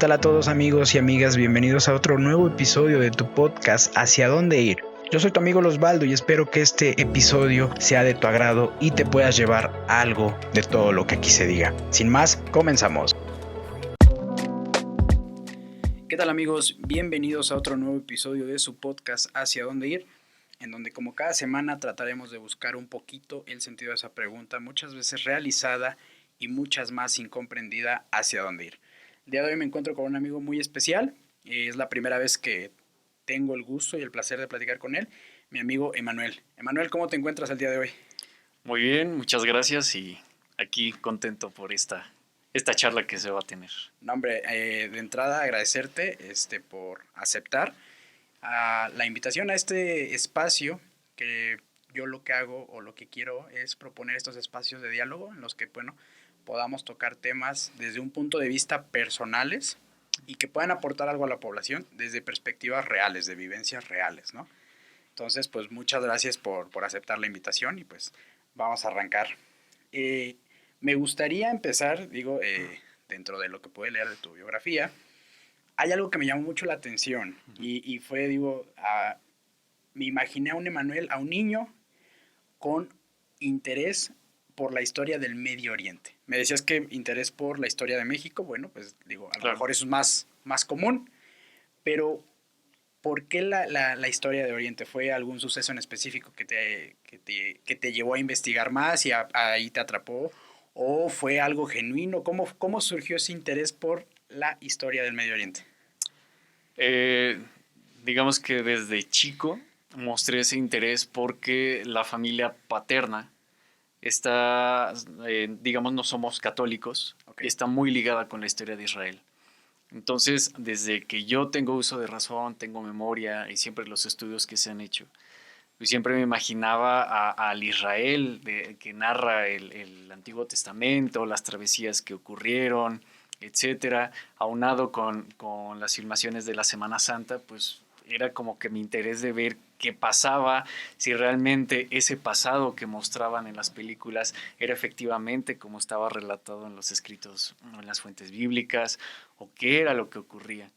tal a todos amigos y amigas? Bienvenidos a otro nuevo episodio de tu podcast ¿Hacia dónde ir? Yo soy tu amigo Osvaldo y espero que este episodio sea de tu agrado y te puedas llevar algo de todo lo que aquí se diga. Sin más, comenzamos. ¿Qué tal amigos? Bienvenidos a otro nuevo episodio de su podcast ¿Hacia dónde ir? En donde como cada semana trataremos de buscar un poquito el sentido de esa pregunta, muchas veces realizada y muchas más incomprendida, ¿hacia dónde ir? El día de hoy me encuentro con un amigo muy especial, es la primera vez que tengo el gusto y el placer de platicar con él, mi amigo Emanuel. Emanuel, ¿cómo te encuentras el día de hoy? Muy bien, muchas gracias y aquí contento por esta charla que se va a tener. No, hombre, de entrada agradecerte por aceptar la invitación a este espacio, que yo lo que hago o lo que quiero es proponer estos espacios de diálogo en los que, bueno, podamos tocar temas desde un punto de vista personales y que puedan aportar algo a la población desde perspectivas reales, de vivencias reales, ¿no? Entonces, pues muchas gracias por aceptar la invitación y pues vamos a arrancar. Me gustaría empezar, dentro de lo que puede leer de tu biografía, hay algo que me llamó mucho la atención y fue, me imaginé a un Emanuel, a un niño con interés por la historia del Medio Oriente. Me decías que interés por la historia de México, bueno, pues a lo mejor eso es más común, pero ¿por qué la historia de Oriente? ¿Fue algún suceso en específico que te llevó a investigar más y ahí te atrapó? ¿O fue algo genuino? ¿Cómo surgió ese interés por la historia del Medio Oriente? Digamos que desde chico mostré ese interés porque la familia paterna está, no somos católicos, okay. Está muy ligada con la historia de Israel. Entonces, desde que yo tengo uso de razón, tengo memoria y siempre los estudios que se han hecho, pues siempre me imaginaba al Israel que narra el Antiguo Testamento, las travesías que ocurrieron, etcétera, aunado con las filmaciones de la Semana Santa, pues era como que mi interés de ver qué pasaba, si realmente ese pasado que mostraban en las películas era efectivamente como estaba relatado en los escritos, en las fuentes bíblicas, o qué era lo que ocurría.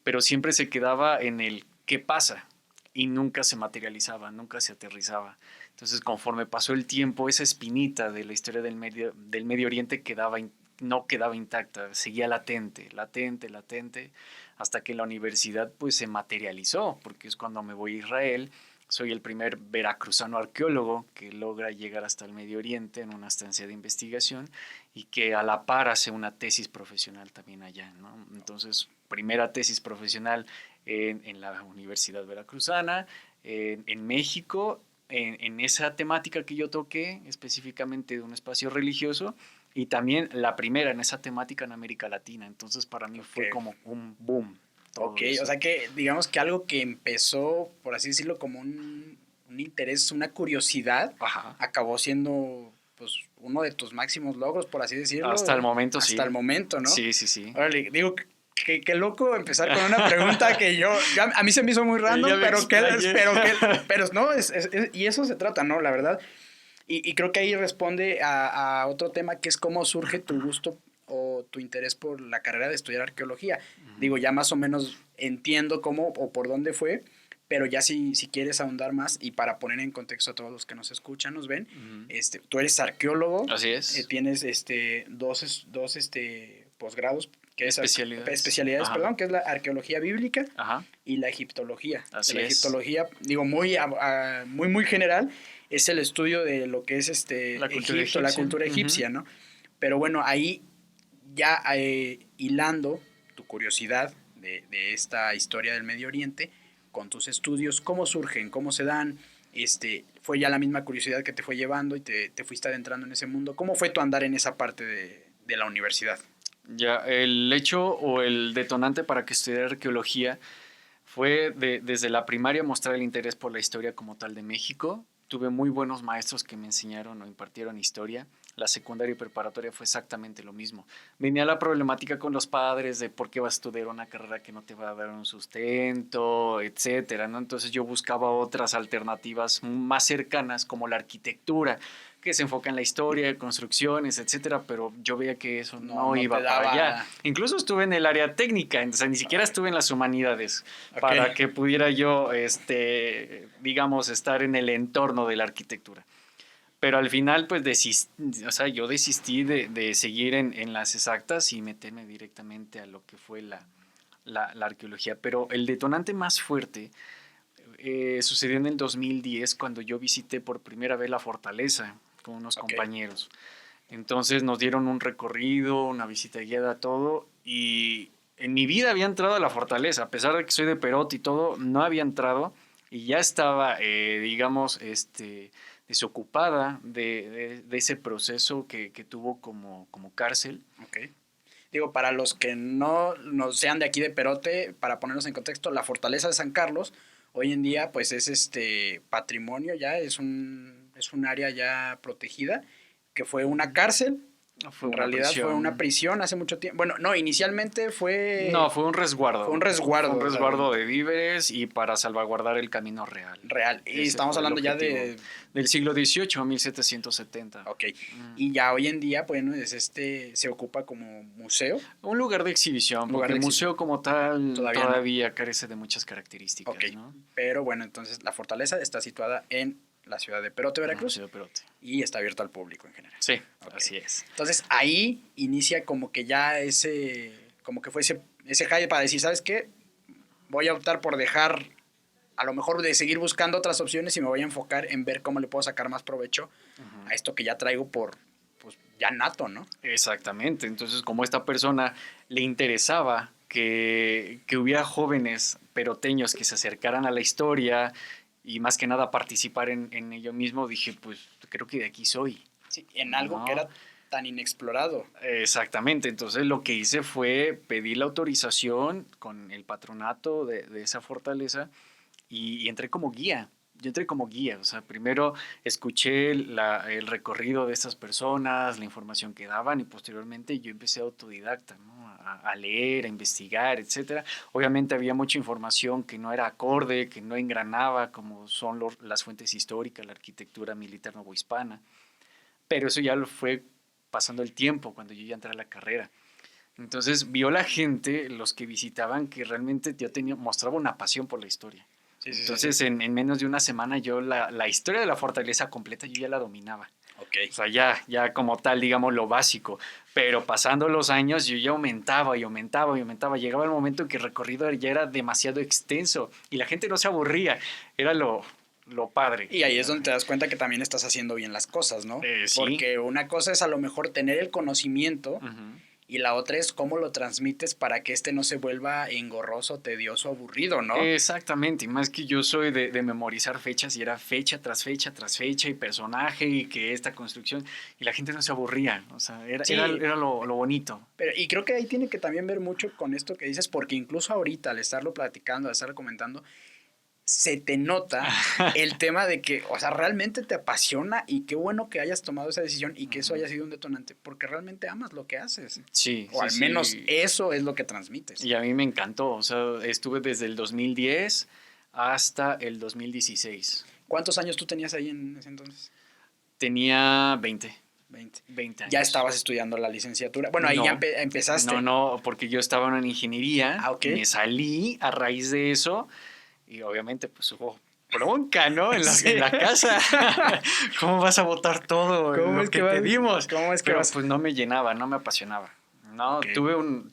Pero siempre se quedaba en el qué pasa y nunca se materializaba, nunca se aterrizaba. Entonces, conforme pasó el tiempo, esa espinita de la historia del Medio Oriente no quedaba intacta, seguía latente, hasta que la universidad pues se materializó, porque es cuando me voy a Israel. Soy el primer veracruzano arqueólogo que logra llegar hasta el Medio Oriente en una estancia de investigación y que a la par hace una tesis profesional también allá, ¿no? Entonces, primera tesis profesional en la Universidad Veracruzana, en México, en esa temática que yo toqué, específicamente de un espacio religioso, y también la primera en esa temática en América Latina. Entonces, para mí fue como un boom. Ok, eso. O sea que digamos que algo que empezó, por así decirlo, como un interés, una curiosidad, ajá, acabó siendo pues uno de tus máximos logros, por así decirlo. Hasta el momento, sí. Hasta el momento, ¿no? Sí, sí, sí. Órale, digo, qué loco empezar con una pregunta que a mí se me hizo muy random, pero no, y eso se trata, ¿no? La verdad. Y creo que ahí responde a otro tema que es cómo surge tu gusto o tu interés por la carrera de estudiar arqueología. Uh-huh. Digo, ya más o menos entiendo cómo o por dónde fue, pero ya si quieres ahondar más y para poner en contexto a todos los que nos escuchan, nos ven, uh-huh, tú eres arqueólogo. Así es. Tienes dos posgrados, que especialidades, ajá, perdón, que es la arqueología bíblica, ajá, y la egiptología. Así la es. Egiptología, digo, muy general, es el estudio de lo que es Egipto, la cultura egipcia, uh-huh, ¿no? Pero bueno, ahí ya hilando tu curiosidad de esta historia del Medio Oriente con tus estudios, ¿cómo surgen? ¿Cómo se dan? ¿Fue ya la misma curiosidad que te fue llevando y te fuiste adentrando en ese mundo? ¿Cómo fue tu andar en esa parte de la universidad? Ya, el hecho o el detonante para que estudiara arqueología fue desde la primaria mostrar el interés por la historia como tal de México. Tuve muy buenos maestros que me enseñaron o impartieron historia. La secundaria y preparatoria fue exactamente lo mismo. Venía la problemática con los padres de por qué vas a estudiar una carrera que no te va a dar un sustento, etcétera, ¿no? Entonces yo buscaba otras alternativas más cercanas como la arquitectura, que se enfoca en la historia, construcciones, etcétera, pero yo veía que eso no te iba daba... para allá. Incluso estuve en el área técnica, o sea, ni siquiera estuve en las humanidades para que pudiera yo, digamos, estar en el entorno de la arquitectura. Pero al final, pues, yo desistí de seguir en las exactas y meterme directamente a lo que fue la arqueología. Pero el detonante más fuerte sucedió en el 2010 cuando yo visité por primera vez la fortaleza con unos compañeros. Entonces nos dieron un recorrido, una visita guiada, todo, y en mi vida había entrado a la fortaleza, a pesar de que soy de Perote y todo, no había entrado y ya estaba, digamos, desocupada de ese proceso que tuvo como cárcel. Okay. Digo, para los que no sean de aquí de Perote, para ponernos en contexto, la fortaleza de San Carlos hoy en día pues es patrimonio ya, es un área ya protegida, que fue una cárcel. En realidad fue una prisión hace mucho tiempo. Bueno, no, inicialmente fue... No, fue un resguardo. Fue un resguardo. Fue un resguardo de víveres y para salvaguardar el camino real. Y estamos hablando ya del siglo XVIII, 1770. Ok. Y ya hoy en día, bueno, se ocupa como museo. Un lugar de exhibición, porque el museo como tal todavía carece de muchas características. Ok. ¿No? Pero bueno, entonces la fortaleza está situada en la ciudad de Perote, Veracruz. Ciudad de Perote. Y está abierto al público en general. Sí, así es. Entonces ahí inicia como que ya como que fue ese hype para decir, ¿sabes qué? Voy a optar por dejar, a lo mejor de seguir buscando otras opciones y me voy a enfocar en ver cómo le puedo sacar más provecho a esto que ya traigo pues ya nato, ¿no? Exactamente. Entonces, como a esta persona le interesaba que hubiera jóvenes peroteños que se acercaran a la historia y más que nada participar en ello mismo, dije, pues creo que de aquí soy. Sí, en algo que era tan inexplorado. Exactamente, entonces lo que hice fue pedir la autorización con el patronato de esa fortaleza y entré como guía. Yo entré como guía, o sea, primero escuché el recorrido de estas personas, la información que daban y posteriormente yo empecé autodidacta, ¿no? A leer, a investigar, etcétera. Obviamente había mucha información que no era acorde, que no engranaba, como son las fuentes históricas, la arquitectura militar novohispana, pero eso ya lo fue pasando el tiempo cuando yo ya entré a la carrera. Entonces vio la gente, los que visitaban, que realmente yo mostraba una pasión por la historia. Entonces, en menos de una semana yo la historia de la fortaleza completa yo ya la dominaba. Okay. O sea, ya como tal, digamos, lo básico. Pero pasando los años yo ya aumentaba y aumentaba y aumentaba. Llegaba el momento en que el recorrido ya era demasiado extenso y la gente no se aburría. Era lo padre. Y ahí es donde te das cuenta que también estás haciendo bien las cosas, ¿no? Sí. Porque una cosa es a lo mejor tener el conocimiento y la otra es cómo lo transmites para que no se vuelva engorroso, tedioso, aburrido, ¿no? Exactamente, y más que yo soy de memorizar fechas y era fecha tras fecha tras fecha y personaje y que esta construcción y la gente no se aburría, o sea, era lo bonito. Y creo que ahí tiene que también ver mucho con esto que dices, porque incluso ahorita al estarlo platicando, al estarlo comentando, se te nota el tema de que, o sea, realmente te apasiona y qué bueno que hayas tomado esa decisión y que eso haya sido un detonante, porque realmente amas lo que haces. Sí. O al menos eso es lo que transmites. Y a mí me encantó, o sea, estuve desde el 2010 hasta el 2016. ¿Cuántos años tú tenías ahí en ese entonces? Tenía 20 años. ¿Ya estabas estudiando la licenciatura? Bueno, ahí ya empezaste. No, porque yo estaba en ingeniería, me salí a raíz de eso. Y obviamente, pues hubo bronca, ¿no? En la casa. ¿Cómo vas a botar todo ¿Cómo es que te dimos? ¿Cómo es que Pero pues no me llenaba, no me apasionaba. No, okay.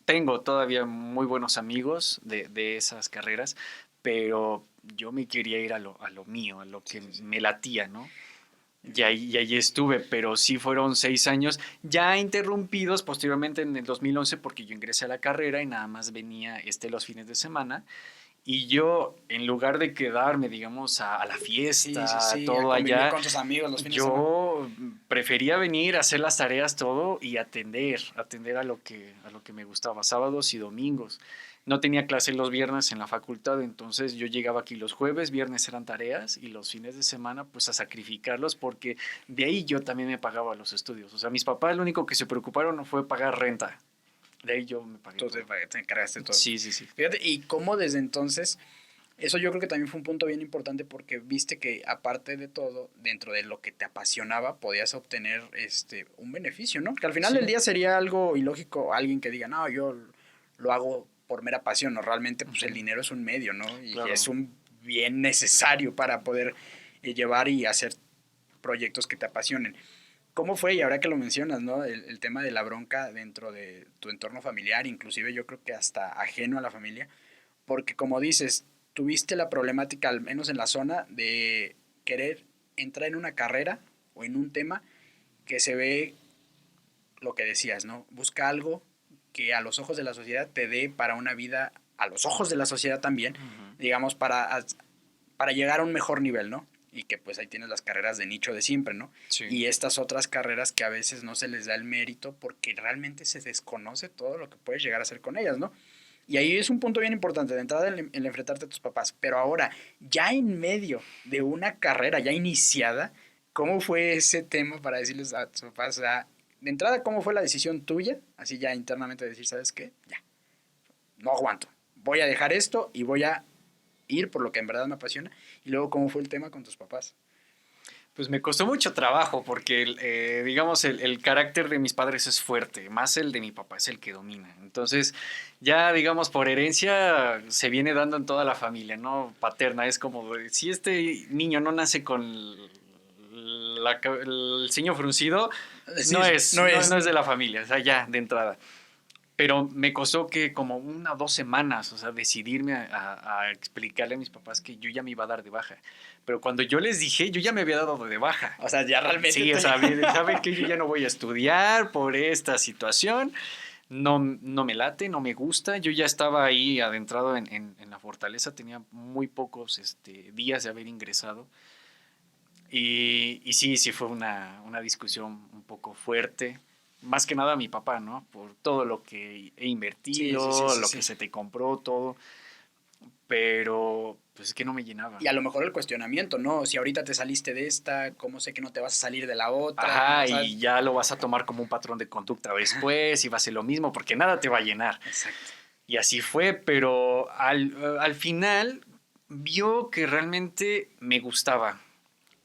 Tengo todavía muy buenos amigos de esas carreras, pero yo me quería ir a lo mío, a lo que me latía, ¿no? Y ahí estuve, pero sí fueron 6 años ya interrumpidos posteriormente en el 2011 porque yo ingresé a la carrera y nada más venía los fines de semana. Y yo, en lugar de quedarme, digamos, a la fiesta, todo allá, con tus amigos los fines yo prefería venir a hacer las tareas, todo, y atender a lo que me gustaba, sábados y domingos. No tenía clase los viernes en la facultad, entonces yo llegaba aquí los jueves, viernes eran tareas, y los fines de semana, pues a sacrificarlos, porque de ahí yo también me pagaba los estudios. O sea, mis papás lo único que se preocuparon fue pagar renta. De ahí yo me pagué. Tú te encargaste todo. Sí. Fíjate, y cómo desde entonces Eso yo creo que también fue un punto bien importante porque viste que aparte de todo, dentro de lo que te apasionaba, podías obtener un beneficio, ¿no? Que al final Sí, del día sería algo ilógico alguien que diga, no, yo lo hago por mera pasión, ¿no? Realmente pues el dinero es un medio, ¿no? Y claro. es un bien necesario para poder llevar y hacer proyectos que te apasionen. ¿Cómo fue? Y ahora que lo mencionas, ¿no? El tema de la bronca dentro de tu entorno familiar, inclusive yo creo que hasta ajeno a la familia, porque como dices, tuviste la problemática, al menos en la zona, de querer entrar en una carrera o en un tema que se ve lo que decías, ¿no? Busca algo que a los ojos de la sociedad te dé para una vida, a los ojos de la sociedad también, digamos, para llegar a un mejor nivel, ¿no? Y que pues ahí tienes las carreras de nicho de siempre, ¿no? Sí. Y estas otras carreras que a veces no se les da el mérito porque realmente se desconoce todo lo que puedes llegar a hacer con ellas, ¿no? Y ahí es un punto bien importante, de entrada el enfrentarte a tus papás. Pero ahora, ya en medio de una carrera ya iniciada, ¿cómo fue ese tema para decirles a tus papás? O sea, de entrada, ¿cómo fue la decisión tuya? Así ya internamente decir, ¿sabes qué? Ya, no aguanto. Voy a dejar esto y voy a ir por lo que en verdad me apasiona. Y luego, ¿cómo fue el tema con tus papás? Pues me costó mucho trabajo porque, digamos, el carácter de mis padres es fuerte, más el de mi papá es el que domina. Entonces, ya, digamos, por herencia se viene dando en toda la familia, ¿no? Paterna, es como, si este niño no nace con el ceño fruncido, Sí, no es de la familia, o sea, ya, de entrada. Pero me costó que como 1 o 2 semanas, o sea, decidirme a explicarle a mis papás que yo ya me iba a dar de baja. Pero cuando yo les dije, yo ya me había dado de baja. O sea, ya realmente... Sí, o sea, saben que yo ya no voy a estudiar por esta situación. No, no me late, no me gusta. Yo ya estaba ahí adentrado en la fortaleza, tenía muy pocos días de haber ingresado. Y sí fue una discusión un poco fuerte. Más que nada mi papá, ¿no? Por todo lo que he invertido, lo que se te compró, todo. Pero pues es que no me llenaba. Y a lo mejor el cuestionamiento, ¿no? Si ahorita te saliste de esta, ¿cómo sé que no te vas a salir de la otra? Ajá, ¿no? y ya lo vas a tomar como un patrón de conducta después y va a ser lo mismo porque nada te va a llenar. Exacto. Y así fue, pero al final vio que realmente me gustaba.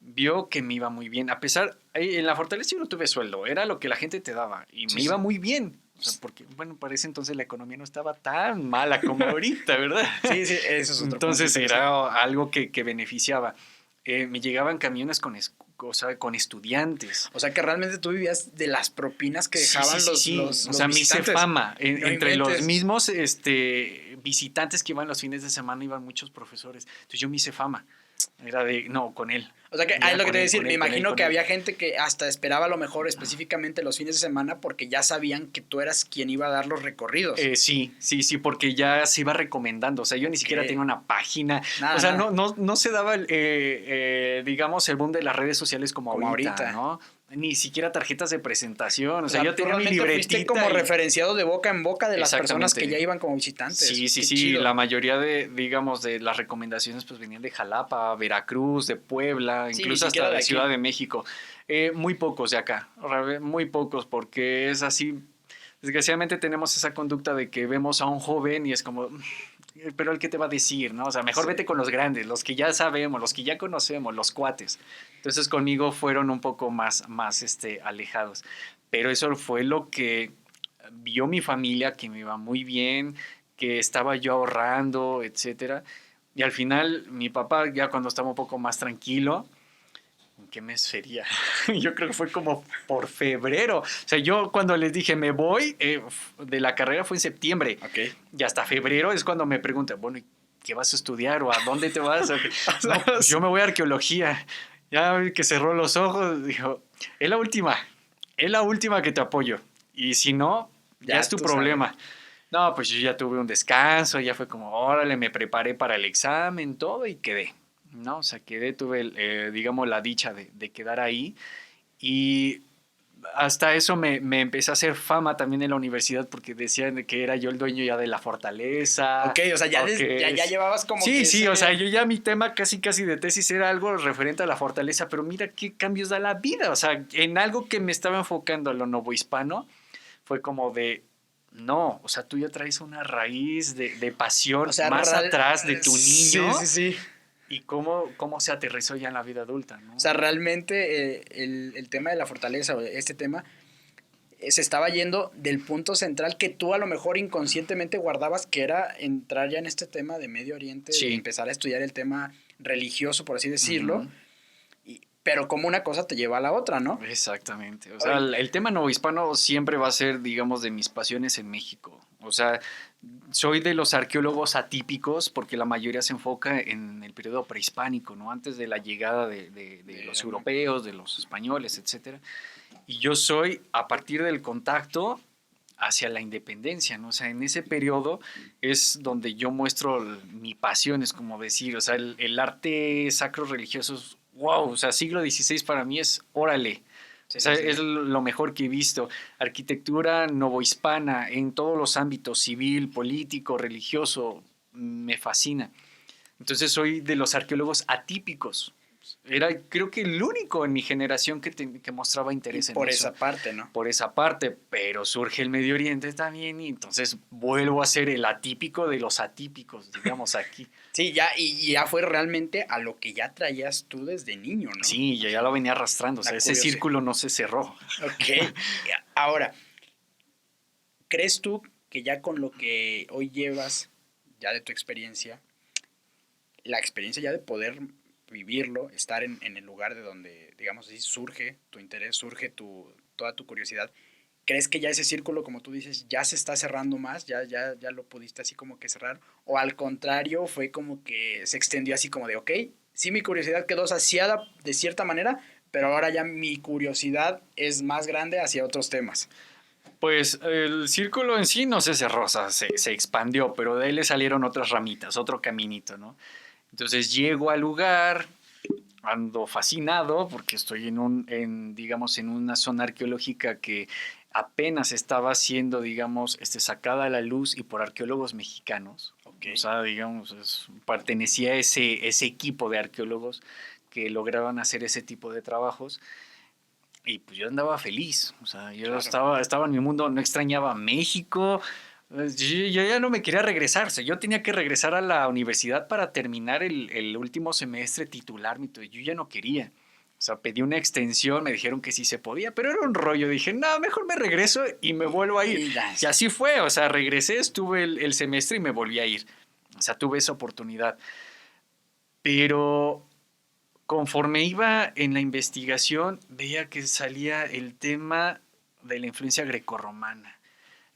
Vio que me iba muy bien. A pesar, en la fortaleza yo no tuve sueldo, era lo que la gente te daba y me iba muy bien. O sea, porque, bueno, para ese entonces la economía no estaba tan mala como ahorita, ¿verdad? Sí, eso es otro Entonces era algo que beneficiaba. Me llegaban camiones con estudiantes. O sea, que realmente tú vivías de las propinas que dejaban los o sea, me hice fama. Entre los mismos visitantes que iban los fines de semana, iban muchos profesores. Entonces yo me hice fama. Era con él. O sea, que es lo que te decía, me imagino que había gente que hasta esperaba a lo mejor específicamente los fines de semana porque ya sabían que tú eras quien iba a dar los recorridos. Sí, porque ya se iba recomendando. O sea, yo ni siquiera tenía una página. Nada, o sea, no se daba, digamos, el boom de las redes sociales como ahorita, ¿no? Ni siquiera tarjetas de presentación. O sea, yo tenía mi libretita. Fuiste como referenciado de boca en boca de las personas que ya iban como visitantes. Sí. Chido. La mayoría de las recomendaciones pues venían de Jalapa, Veracruz, de Puebla, incluso hasta de Ciudad de México. Muy pocos de acá, muy pocos, porque es así. Desgraciadamente tenemos esa conducta de que vemos a un joven y es como, pero el que te va a decir, ¿no? O sea, mejor vete con los grandes, los que ya sabemos, los que ya conocemos, los cuates. Entonces conmigo fueron un poco más alejados. Pero eso fue lo que vio mi familia, que me iba muy bien, que estaba yo ahorrando, etcétera. Y al final mi papá, ya cuando estaba un poco más tranquilo, ¿en qué mes sería? Yo creo que fue como por febrero. O sea, yo cuando les dije me voy de la carrera fue en septiembre. Okay. Y hasta febrero es cuando me preguntan, bueno, ¿qué vas a estudiar o a dónde te vas? No, pues yo me voy a arqueología. Ya que cerró los ojos, dijo, es la última que te apoyo. Y si no, ya es tu problema. Sabes. No, pues yo ya tuve un descanso, ya fue como, órale, me preparé para el examen, todo y quedé. ¿No? O sea, tuve, digamos, la dicha de quedar ahí. Y hasta eso me empecé a hacer fama también en la universidad porque decían que era yo el dueño ya de la fortaleza. Ok, o sea, ya llevabas como Sí, o sea, yo ya mi tema casi de tesis era algo referente a la fortaleza, pero mira qué cambios da la vida. O sea, en algo que me estaba enfocando a lo novohispano, fue como de, No, o sea, tú ya traes una raíz de pasión, o sea, más atrás de tu niño. Sí, sí, sí. Y cómo se aterrizó ya en la vida adulta, ¿no? O sea, realmente el tema de la fortaleza, este tema, se estaba yendo del punto central que tú a lo mejor inconscientemente guardabas, que era entrar ya en este tema de Medio Oriente, Sí. de empezar a estudiar el tema religioso, por así decirlo, pero como una cosa te lleva a la otra, ¿no? Exactamente. O sea, el tema novohispano siempre va a ser, digamos, de mis pasiones en México. O sea, soy de los arqueólogos atípicos porque la mayoría se enfoca en el periodo prehispánico, ¿no? Antes de la llegada de los europeos, de los españoles, etcétera. Y yo soy a partir del contacto hacia la independencia, ¿no? O sea, en ese periodo es donde yo muestro mi pasión, es como decir, o sea, el arte sacro religioso es wow, o sea, siglo XVI para mí es órale. Sí, o sea, sí. Es lo mejor que he visto. Arquitectura novohispana en todos los ámbitos, civil, político, religioso, me fascina. Entonces soy de los arqueólogos atípicos. Era, creo que el único en mi generación que mostraba interés en eso. Por esa parte, ¿no? Por esa parte, pero surge el Medio Oriente también y entonces vuelvo a ser el atípico de los atípicos, digamos, aquí. Sí, ya, y ya fue realmente a lo que ya traías tú desde niño, ¿no? Sí, ya lo venía arrastrando, o sea, ese círculo no se cerró. Ok, ahora, ¿crees tú que ya con lo que hoy llevas, ya de tu experiencia, la experiencia ya de poder vivirlo, estar en el lugar de donde, digamos así, surge tu interés, surge toda tu curiosidad, ¿crees que ya ese círculo, como tú dices, ya se está cerrando más? ¿Ya lo pudiste así como que cerrar? ¿O al contrario, fue como que se extendió así como de, ok, sí mi curiosidad quedó saciada de cierta manera, pero ahora ya mi curiosidad es más grande hacia otros temas? Pues el círculo en sí no se cerró, o sea, se expandió, pero de ahí le salieron otras ramitas, otro caminito, ¿no? Entonces llego al lugar, ando fascinado porque estoy digamos, en una zona arqueológica que apenas estaba siendo, digamos, sacada a la luz y por arqueólogos mexicanos. Okay. O sea, digamos, pertenecía a ese equipo de arqueólogos que lograban hacer ese tipo de trabajos. Y pues yo andaba feliz, o sea, yo estaba en mi mundo, no extrañaba México, yo ya no me quería regresar, o sea, yo tenía que regresar a la universidad para terminar el último semestre, titularme, yo ya no quería. O sea, pedí una extensión, me dijeron que sí se podía, pero era un rollo. Dije, no, mejor me regreso y me vuelvo a ir. Y así fue, o sea, regresé, estuve el semestre y me volví a ir. O sea, tuve esa oportunidad. Pero conforme iba en la investigación, veía que salía el tema de la influencia grecorromana,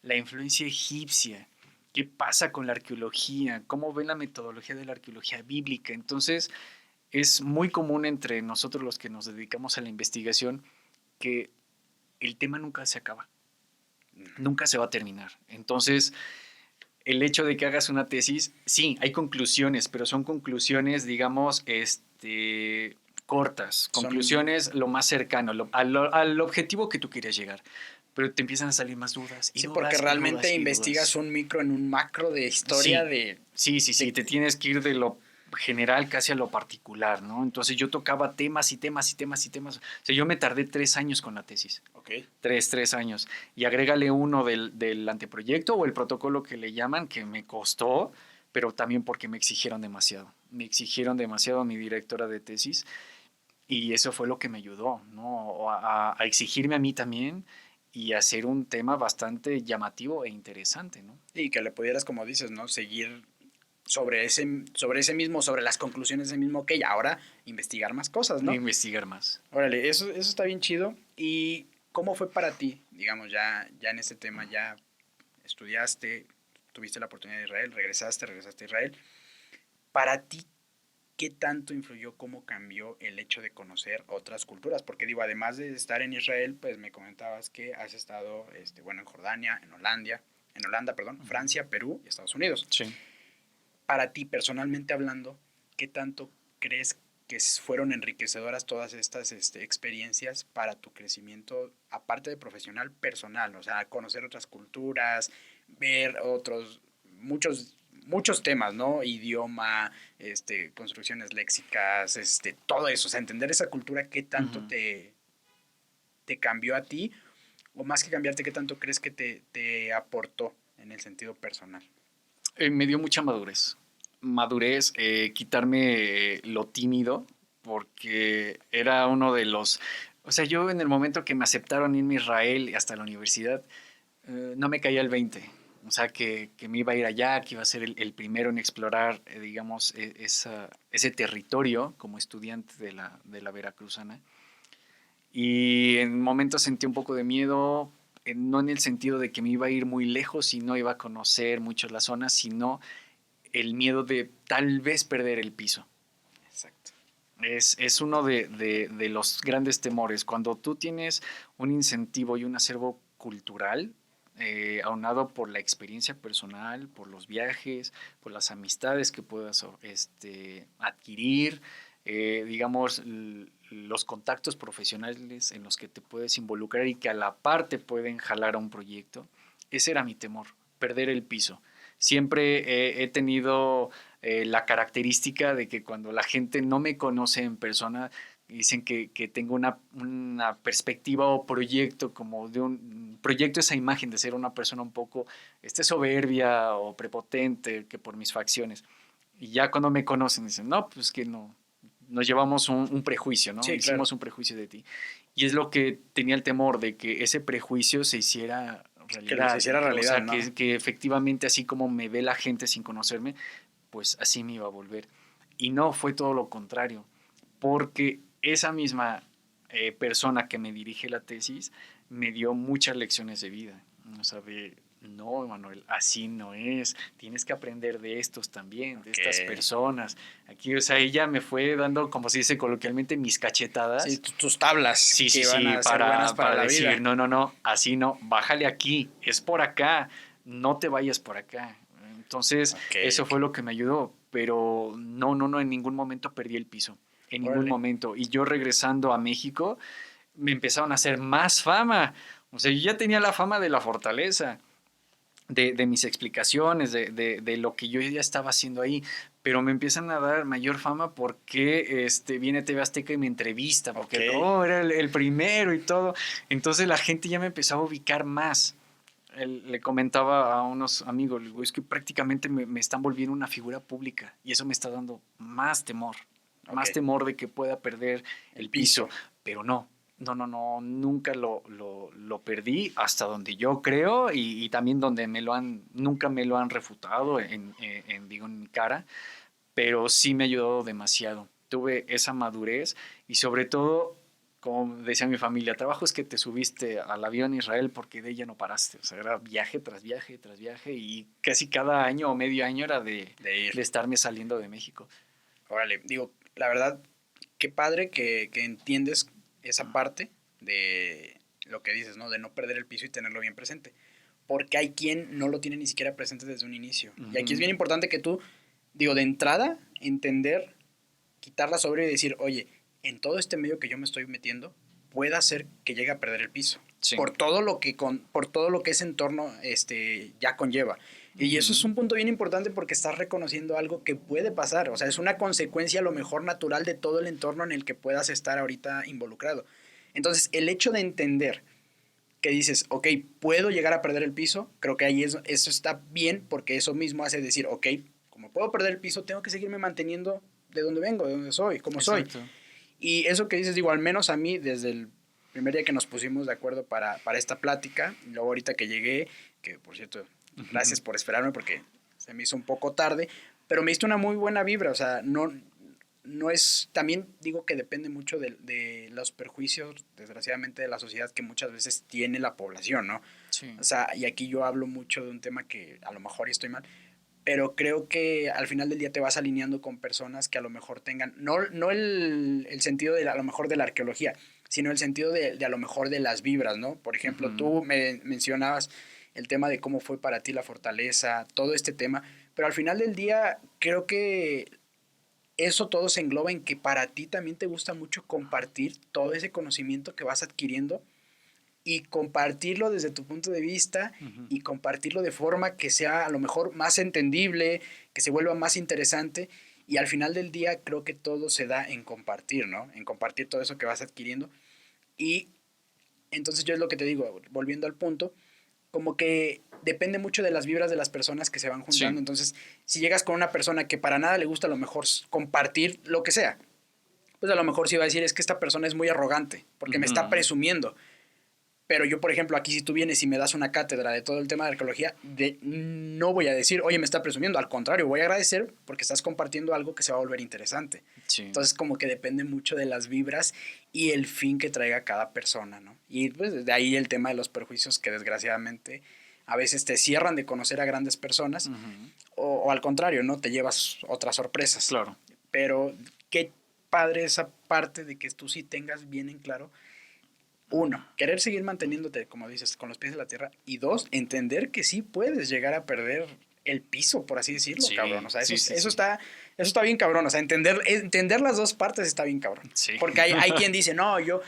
la influencia egipcia, qué pasa con la arqueología, cómo ven la metodología de la arqueología bíblica. Entonces, es muy común entre nosotros los que nos dedicamos a la investigación que el tema nunca se acaba, nunca se va a terminar. Entonces, el hecho de que hagas una tesis, sí, hay conclusiones, pero son conclusiones, digamos, cortas, conclusiones lo más cercano, al objetivo que tú quieres llegar. Pero te empiezan a salir más dudas. Sí, porque realmente investigas un micro en un macro de historia de... Sí, te tienes que ir de lo general casi a lo particular, ¿no? Entonces yo tocaba temas y temas y temas y temas. O sea, yo me tardé 3 años con la tesis. Ok. 3 años. Y agrégale uno del anteproyecto o el protocolo que le llaman, que me costó, pero también porque me exigieron demasiado. Me exigieron demasiado a mi directora de tesis y eso fue lo que me ayudó, ¿no? A exigirme a mí también y hacer un tema bastante llamativo e interesante, ¿no? Y que le pudieras, como dices, ¿no? Seguir sobre las conclusiones de ese mismo, ok, ahora investigar más cosas, ¿no? Investigar más. Órale, eso está bien chido. ¿Y cómo fue para ti? Digamos, ya en este tema, ya estudiaste, tuviste la oportunidad de Israel, regresaste a Israel. Para ti, ¿qué tanto influyó, cómo cambió el hecho de conocer otras culturas? Porque digo, además de estar en Israel, pues me comentabas que has estado, en Jordania, en Holanda, Francia, Perú y Estados Unidos. Sí. Para ti, personalmente hablando, ¿qué tanto crees que fueron enriquecedoras todas estas experiencias para tu crecimiento, aparte de profesional, personal? O sea, conocer otras culturas, ver muchos temas, ¿no? Idioma, construcciones léxicas, todo eso. O sea, entender esa cultura, ¿qué tanto te cambió a ti? O más que cambiarte, ¿qué tanto crees que te aportó en el sentido personal? Me dio mucha madurez. Madurez, quitarme lo tímido, porque era uno de los... O sea, yo en el momento que me aceptaron irme a Israel hasta la universidad, no me caía el 20. O sea, que me iba a ir allá, que iba a ser el primero en explorar, digamos, ese territorio como estudiante de la Veracruzana. Y en momentos sentí un poco de miedo, no en el sentido de que me iba a ir muy lejos y no iba a conocer mucho la zona, sino el miedo de tal vez perder el piso. Exacto. Es uno de los grandes temores. Cuando tú tienes un incentivo y un acervo cultural, aunado por la experiencia personal, por los viajes, por las amistades que puedas adquirir, digamos, los contactos profesionales en los que te puedes involucrar y que a la par te pueden jalar a un proyecto, ese era mi temor, perder el piso. Siempre he tenido la característica de que cuando la gente no me conoce en persona, dicen que tengo una perspectiva o proyecto como de un proyecto, esa imagen de ser una persona un poco soberbia o prepotente, que por mis facciones. Y ya cuando me conocen dicen, no, pues que no, nos llevamos un prejuicio, ¿no? Sí, Hicimos claro. un prejuicio de ti. Y es lo que tenía el temor de que ese prejuicio se hiciera Que se realidad. hiciera O realidad, sea, ¿no? que efectivamente así como me ve la gente sin conocerme, pues así me iba a volver. Y no, fue todo lo contrario, porque esa misma persona que me dirige la tesis me dio muchas lecciones de vida. O sea, de, no, Manuel, así no es. Tienes que aprender de estos también, de estas Okay. personas. Aquí, o sea, ella me fue dando, como se dice coloquialmente, mis Sí, cachetadas. tus tablas Sí, sí, que van sí, a ser buenas para para la decir, vida. no, no, no, así no, bájale aquí, es por acá, no te vayas por acá. Entonces, Ok, eso ok. fue lo que me ayudó, pero no, no, no, en ningún momento perdí el piso, en ningún Órale. momento. Y yo regresando a México, me empezaron a hacer más fama. O sea, yo ya tenía la fama de la fortaleza, de mis explicaciones, de lo que yo ya estaba haciendo ahí, pero me empiezan a dar mayor fama porque viene TV Azteca y me entrevista, Ok. porque oh, era el primero y todo. Entonces la gente ya me empezaba a ubicar más. Le comentaba a unos amigos, le digo, es que prácticamente me están volviendo una figura pública y eso me está dando Ok. más temor de que pueda perder El el piso. piso, pero no. No, no, no, nunca lo perdí hasta donde yo creo y también donde nunca me lo han refutado digo, en mi cara, pero sí me ayudó demasiado. Tuve esa madurez y sobre todo, como decía mi familia, trabajo es que te subiste al avión a Israel porque de ella no paraste. O sea, era viaje tras viaje tras viaje y casi cada año o medio año era De ir. de estarme saliendo de México. Órale. Digo, la verdad, qué padre que entiendes esa parte de lo que dices, ¿no? De no perder el piso y tenerlo bien presente. Porque hay quien no lo tiene ni siquiera presente desde un inicio. Y aquí es bien importante que tú, digo, de entrada, entender, quitar la soberbia y decir, oye, en todo este medio que yo me estoy metiendo, puede hacer que llegue a perder el piso. Sí. Por todo lo que ese entorno ya conlleva. Y eso es un punto bien importante porque estás reconociendo algo que puede pasar. O sea, es una consecuencia a lo mejor natural de todo el entorno en el que puedas estar ahorita involucrado. Entonces, el hecho de entender que dices, ok, puedo llegar a perder el piso, creo que ahí eso está bien porque eso mismo hace decir, ok, como puedo perder el piso, tengo que seguirme manteniendo de donde vengo, de donde soy, como soy. Exacto. Y eso que dices, digo, al menos a mí, desde el primer día que nos pusimos de acuerdo para esta plática, y luego ahorita que llegué, que por cierto, gracias por esperarme porque se me hizo un poco tarde, pero me diste una muy buena vibra, o sea, no es, también digo que depende mucho de los perjuicios, desgraciadamente, de la sociedad que muchas veces tiene la población, ¿no? Sí. O sea, y aquí yo hablo mucho de un tema que a lo mejor estoy mal, pero creo que al final del día te vas alineando con personas que a lo mejor tengan, no el sentido de a lo mejor de la arqueología, sino el sentido de a lo mejor de las vibras, ¿no? Por ejemplo, tú me mencionabas el tema de cómo fue para ti la fortaleza, todo este tema, pero al final del día creo que eso todo se engloba en que para ti también te gusta mucho compartir todo ese conocimiento que vas adquiriendo y compartirlo desde tu punto de vista y compartirlo de forma que sea a lo mejor más entendible, que se vuelva más interesante y al final del día creo que todo se da en compartir, ¿no? En compartir todo eso que vas adquiriendo y Entonces yo es lo que te digo, volviendo al punto, como que depende mucho de las vibras de las personas que se van juntando. Sí. Entonces, si llegas con una persona que para nada le gusta a lo mejor compartir lo que sea, pues a lo mejor sí va a decir, es que esta persona es muy arrogante, porque me está presumiendo. Pero yo, por ejemplo, aquí si tú vienes y me das una cátedra de todo el tema de arqueología, no voy a decir, oye, me está presumiendo. Al contrario, voy a agradecer porque estás compartiendo algo que se va a volver interesante. Sí. Entonces, como que depende mucho de las vibras y el fin que traiga cada persona, ¿no? Y pues de ahí el tema de los prejuicios que desgraciadamente a veces te cierran de conocer a grandes personas o al contrario, ¿no? Te llevas otras sorpresas. Claro. Pero qué padre esa parte de que tú sí tengas bien en claro. Uno, querer seguir manteniéndote, como dices, con los pies en la tierra. Y dos, entender que sí puedes llegar a perder el piso, por así decirlo, sí, cabrón. O sea, eso está bien cabrón. O sea, entender las dos partes está bien cabrón. Sí. Porque hay quien dice, no, yo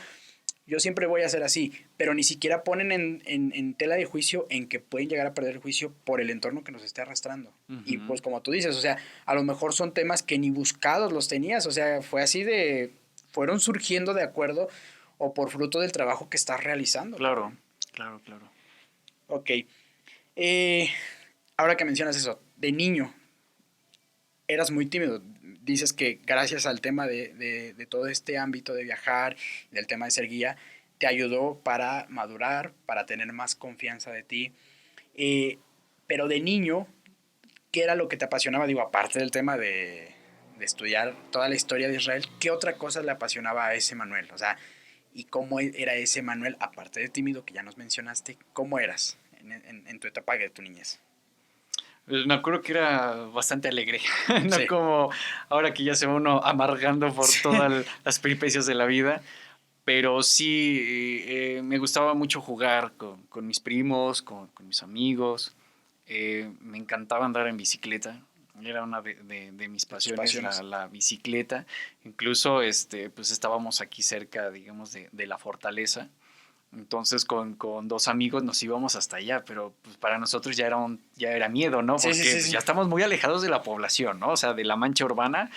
siempre voy a ser así. Pero ni siquiera ponen en tela de juicio en que pueden llegar a perder el juicio por el entorno que nos esté arrastrando. Y pues como tú dices, o sea, a lo mejor son temas que ni buscados los tenías. O sea, fue así fueron surgiendo de acuerdo o por fruto del trabajo que estás realizando. Claro. Ok. Ahora que mencionas eso, de niño, eras muy tímido. Dices que gracias al tema de todo este ámbito de viajar, del tema de ser guía, te ayudó para madurar, para tener más confianza de ti. Pero de niño, ¿qué era lo que te apasionaba? Digo, aparte del tema de estudiar toda la historia de Israel, ¿qué otra cosa le apasionaba a ese Manuel? O sea, ¿y cómo era ese Manuel, aparte de tímido, que ya nos mencionaste? ¿Cómo eras en tu etapa de tu niñez? Pues me acuerdo que era bastante alegre, no sí. Como ahora que ya se va uno amargando por todas las peripecias de la vida, pero sí me gustaba mucho jugar con mis primos, con mis amigos, me encantaba andar en bicicleta. Era una de mis pasiones. La bicicleta. Incluso pues estábamos aquí cerca, digamos, de la fortaleza. Entonces con dos amigos nos íbamos hasta allá, pero pues para nosotros ya era miedo, ¿no? Porque sí. Ya estamos muy alejados de la población, ¿no? O sea, de la mancha urbana.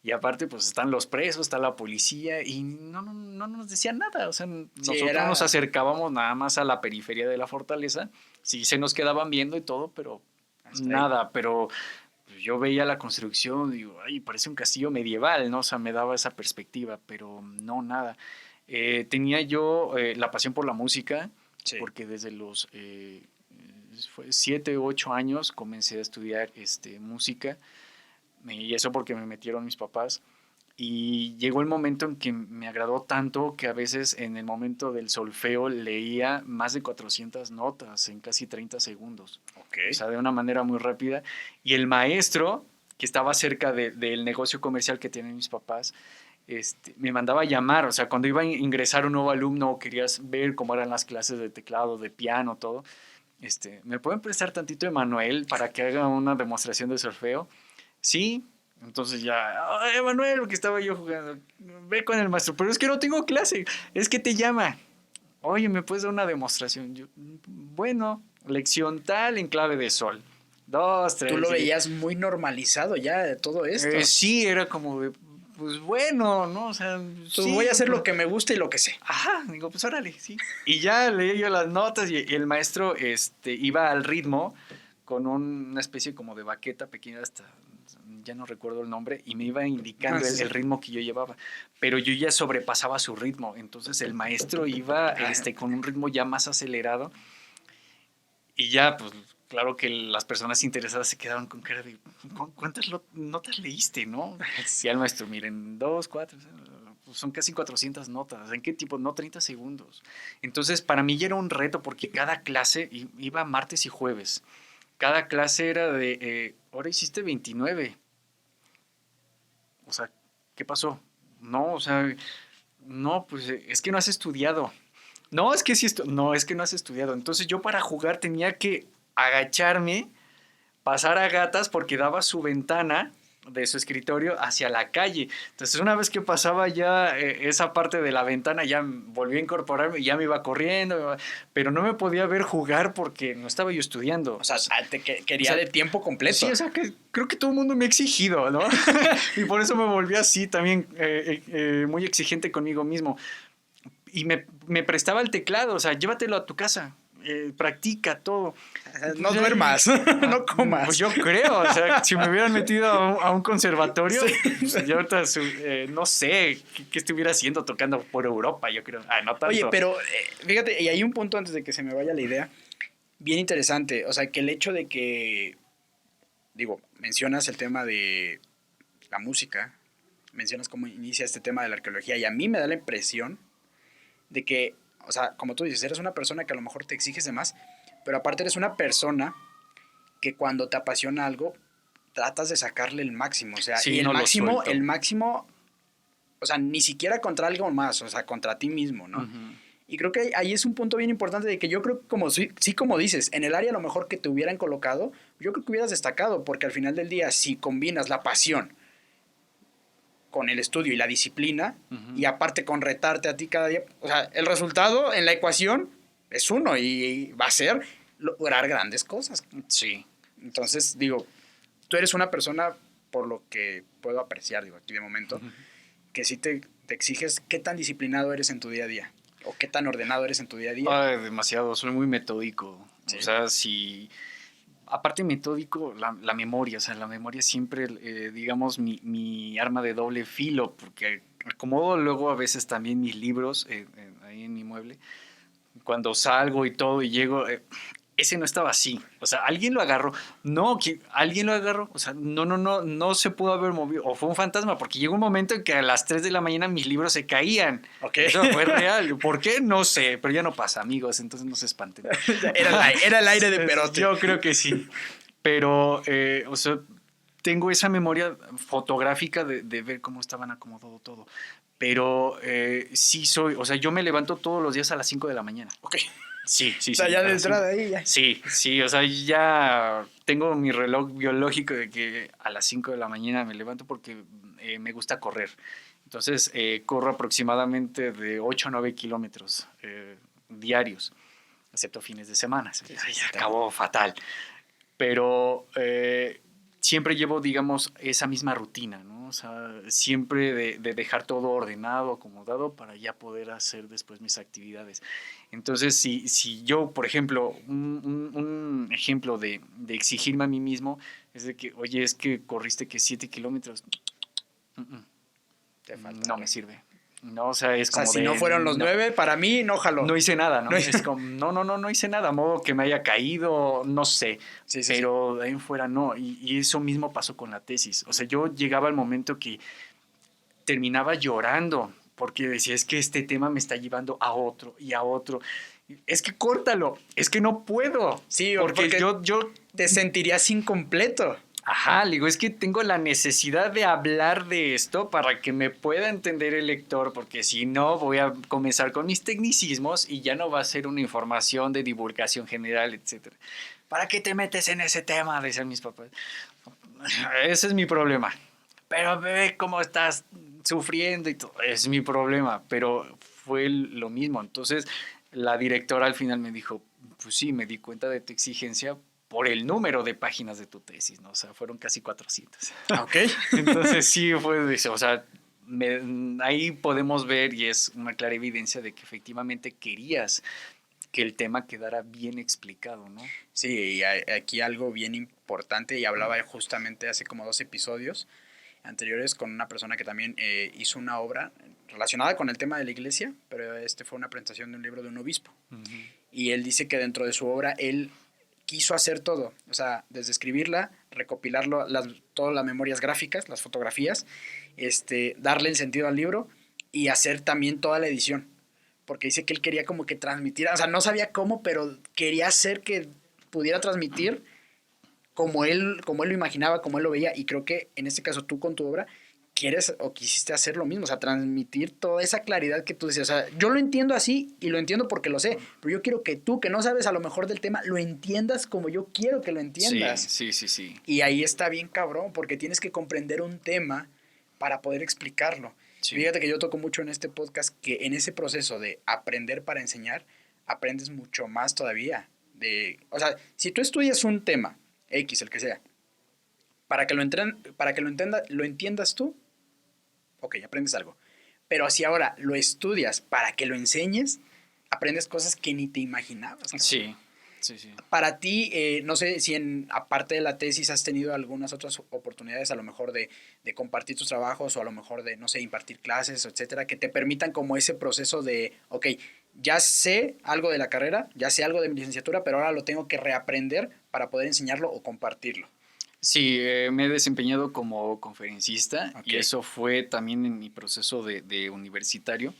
Y aparte, pues están los presos, está la policía y no nos decían nada. O sea, nosotros nos acercábamos nada más a la periferia de la fortaleza. Sí, se nos quedaban viendo y todo, pero hasta nada. Ahí. Pero yo veía la construcción y digo, ay, parece un castillo medieval, ¿no? O sea, me daba esa perspectiva, pero no, nada. Tenía yo la pasión por la música, sí. Porque desde los 7 u 8 años comencé a estudiar música, y eso porque me metieron mis papás. Y llegó el momento en que me agradó tanto que a veces en el momento del solfeo leía más de 400 notas en casi 30 segundos. Okay. O sea, de una manera muy rápida. Y el maestro, que estaba cerca del negocio comercial que tienen mis papás, me mandaba a llamar. O sea, cuando iba a ingresar un nuevo alumno o querías ver cómo eran las clases de teclado, de piano, todo, ¿me pueden prestar tantito de Manuel para que haga una demostración de solfeo? Sí. Entonces ya, Manuel, que estaba yo jugando, ve con el maestro, pero es que no tengo clase, es que te llama. Oye, ¿me puedes dar una demostración? Yo, bueno, lección tal en clave de sol. 2, 3. Tú lo veías muy normalizado ya de todo esto. Sí, era como de, pues bueno, ¿no? O sea, sí, voy a hacer lo que me gusta y lo que sé. Ajá, digo, pues órale, sí. Y ya leí yo las notas y el maestro iba al ritmo con una especie como de baqueta pequeña hasta... ya no recuerdo el nombre, y me iba indicando el ritmo que yo llevaba, pero yo ya sobrepasaba su ritmo, entonces el maestro iba con un ritmo ya más acelerado, y ya, pues, claro que las personas interesadas se quedaron con cara de, ¿cuántas notas leíste, no? Y al maestro, miren, 2, 4, pues son casi 400 notas, ¿en qué tipo? No, 30 segundos. Entonces, para mí ya era un reto, porque cada clase iba martes y jueves, cada clase era de, ahora hiciste 29. O sea, ¿qué pasó? No, o sea, no, pues es que no has estudiado. No, es que sí, no, es que no has estudiado. Entonces yo para jugar tenía que agacharme, pasar a gatas porque daba su ventana de su escritorio hacia la calle. Entonces una vez que pasaba ya esa parte de la ventana, ya volví a incorporarme y ya me iba corriendo, pero no me podía ver jugar porque no estaba yo estudiando. O sea, quería de tiempo completo. Sí, o sea, que creo que todo el mundo me ha exigido, ¿no? Y por eso me volví así también muy exigente conmigo mismo. y me prestaba el teclado, o sea, llévatelo a tu casa. Practica todo. No duermas, no comas. Pues yo creo, o sea, si me hubieran metido a un conservatorio, pues yo ahorita, no sé, ¿qué estuviera haciendo tocando por Europa? Yo creo. No tanto. Oye, pero fíjate, y hay un punto antes de que se me vaya la idea, bien interesante. O sea, que el hecho de que, digo, mencionas el tema de la música, mencionas cómo inicia este tema de la arqueología, y a mí me da la impresión de que, o sea, como tú dices, eres una persona que a lo mejor te exiges de más, pero aparte eres una persona que cuando te apasiona algo, tratas de sacarle el máximo, o sea, sí, y no el máximo, o sea, ni siquiera contra algo más, o sea, contra ti mismo, ¿no? Uh-huh. Y creo que ahí es un punto bien importante de que yo creo que como dices, en el área a lo mejor que te hubieran colocado, yo creo que hubieras destacado, porque al final del día, si combinas la pasión con el estudio y la disciplina, uh-huh, y aparte con retarte a ti cada día, o sea, el resultado en la ecuación es uno y va a ser lograr grandes cosas. Sí. Entonces, digo, tú eres una persona, por lo que puedo apreciar, digo, aquí de momento, uh-huh, que sí te exiges qué tan disciplinado eres en tu día a día, o qué tan ordenado eres en tu día a día. Demasiado, soy muy metódico. ¿Sí? O sea, si... Aparte metódico, la memoria, o sea, la memoria siempre, digamos, mi arma de doble filo, porque acomodo luego a veces también mis libros ahí en mi mueble. Cuando salgo y todo y llego, ese no estaba así. O sea, alguien lo agarró. No, alguien lo agarró. O sea, no se pudo haber movido. O fue un fantasma, porque llegó un momento en que a las 3 de la mañana mis libros se caían. Okay. Eso fue real. ¿Por qué? No sé, pero ya no pasa, amigos, entonces no se espanten. Era el aire de Perote. Yo creo que sí. Pero, o sea, tengo esa memoria fotográfica de ver cómo estaban acomodado todo. Pero sí soy, o sea, yo me levanto todos los días a las 5 de la mañana. Ok. Sí. O sea, ya de entrada ahí ya. Sí, o sea, ya tengo mi reloj biológico de que a las 5 de la mañana me levanto porque me gusta correr. Entonces, corro aproximadamente de 8 a 9 kilómetros diarios, excepto fines de semana. Sí, acabó fatal. Pero siempre llevo, digamos, esa misma rutina, ¿no? O sea, siempre de dejar todo ordenado, acomodado para ya poder hacer después mis actividades. Entonces, si yo, por ejemplo, un ejemplo de exigirme a mí mismo es de que, oye, es que corriste que 7 kilómetros, te falta, no me sirve. No, o sea, es como si no fueron los 9, para mí no jaló. No hice nada, ¿no? Es como, no hice nada, modo que me haya caído, no sé. Sí, pero de ahí en fuera no. Y eso mismo pasó con la tesis. O sea, yo llegaba al momento que terminaba llorando porque decía, es que este tema me está llevando a otro y a otro. Es que córtalo, es que no puedo. Sí, porque yo te sentirías incompleto. Ajá, le digo, es que tengo la necesidad de hablar de esto para que me pueda entender el lector, porque si no voy a comenzar con mis tecnicismos y ya no va a ser una información de divulgación general, etc. ¿Para qué te metes en ese tema? Decían mis papás. Ese es mi problema. Pero ve cómo estás sufriendo y todo. Es mi problema, pero fue lo mismo. Entonces, la directora al final me dijo, pues sí, me di cuenta de tu exigencia por el número de páginas de tu tesis, ¿no? O sea, fueron casi 400. Ok. Entonces sí fue eso, o sea, ahí podemos ver y es una clara evidencia de que efectivamente querías que el tema quedara bien explicado, ¿no? Sí, y aquí algo bien importante, y hablaba justamente hace como 2 episodios anteriores con una persona que también hizo una obra relacionada con el tema de la iglesia, pero fue una presentación de un libro de un obispo. Uh-huh. Y él dice que dentro de su obra él quiso hacer todo, o sea, desde escribirla, recopilarlo, todas las memorias gráficas, las fotografías, darle el sentido al libro y hacer también toda la edición, porque dice que él quería como que transmitiera, o sea, no sabía cómo, pero quería hacer que pudiera transmitir como él lo imaginaba, como él lo veía, y creo que en este caso tú con tu obra quieres o quisiste hacer lo mismo, o sea, transmitir toda esa claridad que tú decías. O sea, yo lo entiendo así y lo entiendo porque lo sé, pero yo quiero que tú, que no sabes a lo mejor del tema, lo entiendas como yo quiero que lo entiendas. Sí. Y ahí está bien cabrón, porque tienes que comprender un tema para poder explicarlo. Sí. Fíjate que yo toco mucho en este podcast que en ese proceso de aprender para enseñar, aprendes mucho más todavía. O sea, si tú estudias un tema, X, el que sea, para que lo entiendas tú, ok, aprendes algo. Pero si ahora lo estudias para que lo enseñes, aprendes cosas que ni te imaginabas. Cabrón. Sí. Para ti, no sé si aparte de la tesis has tenido algunas otras oportunidades, a lo mejor de compartir tus trabajos o a lo mejor de, no sé, impartir clases, etcétera, que te permitan como ese proceso de, ok, ya sé algo de la carrera, ya sé algo de mi licenciatura, pero ahora lo tengo que reaprender para poder enseñarlo o compartirlo. Sí, me he desempeñado como conferencista y eso fue también en mi proceso de universitario,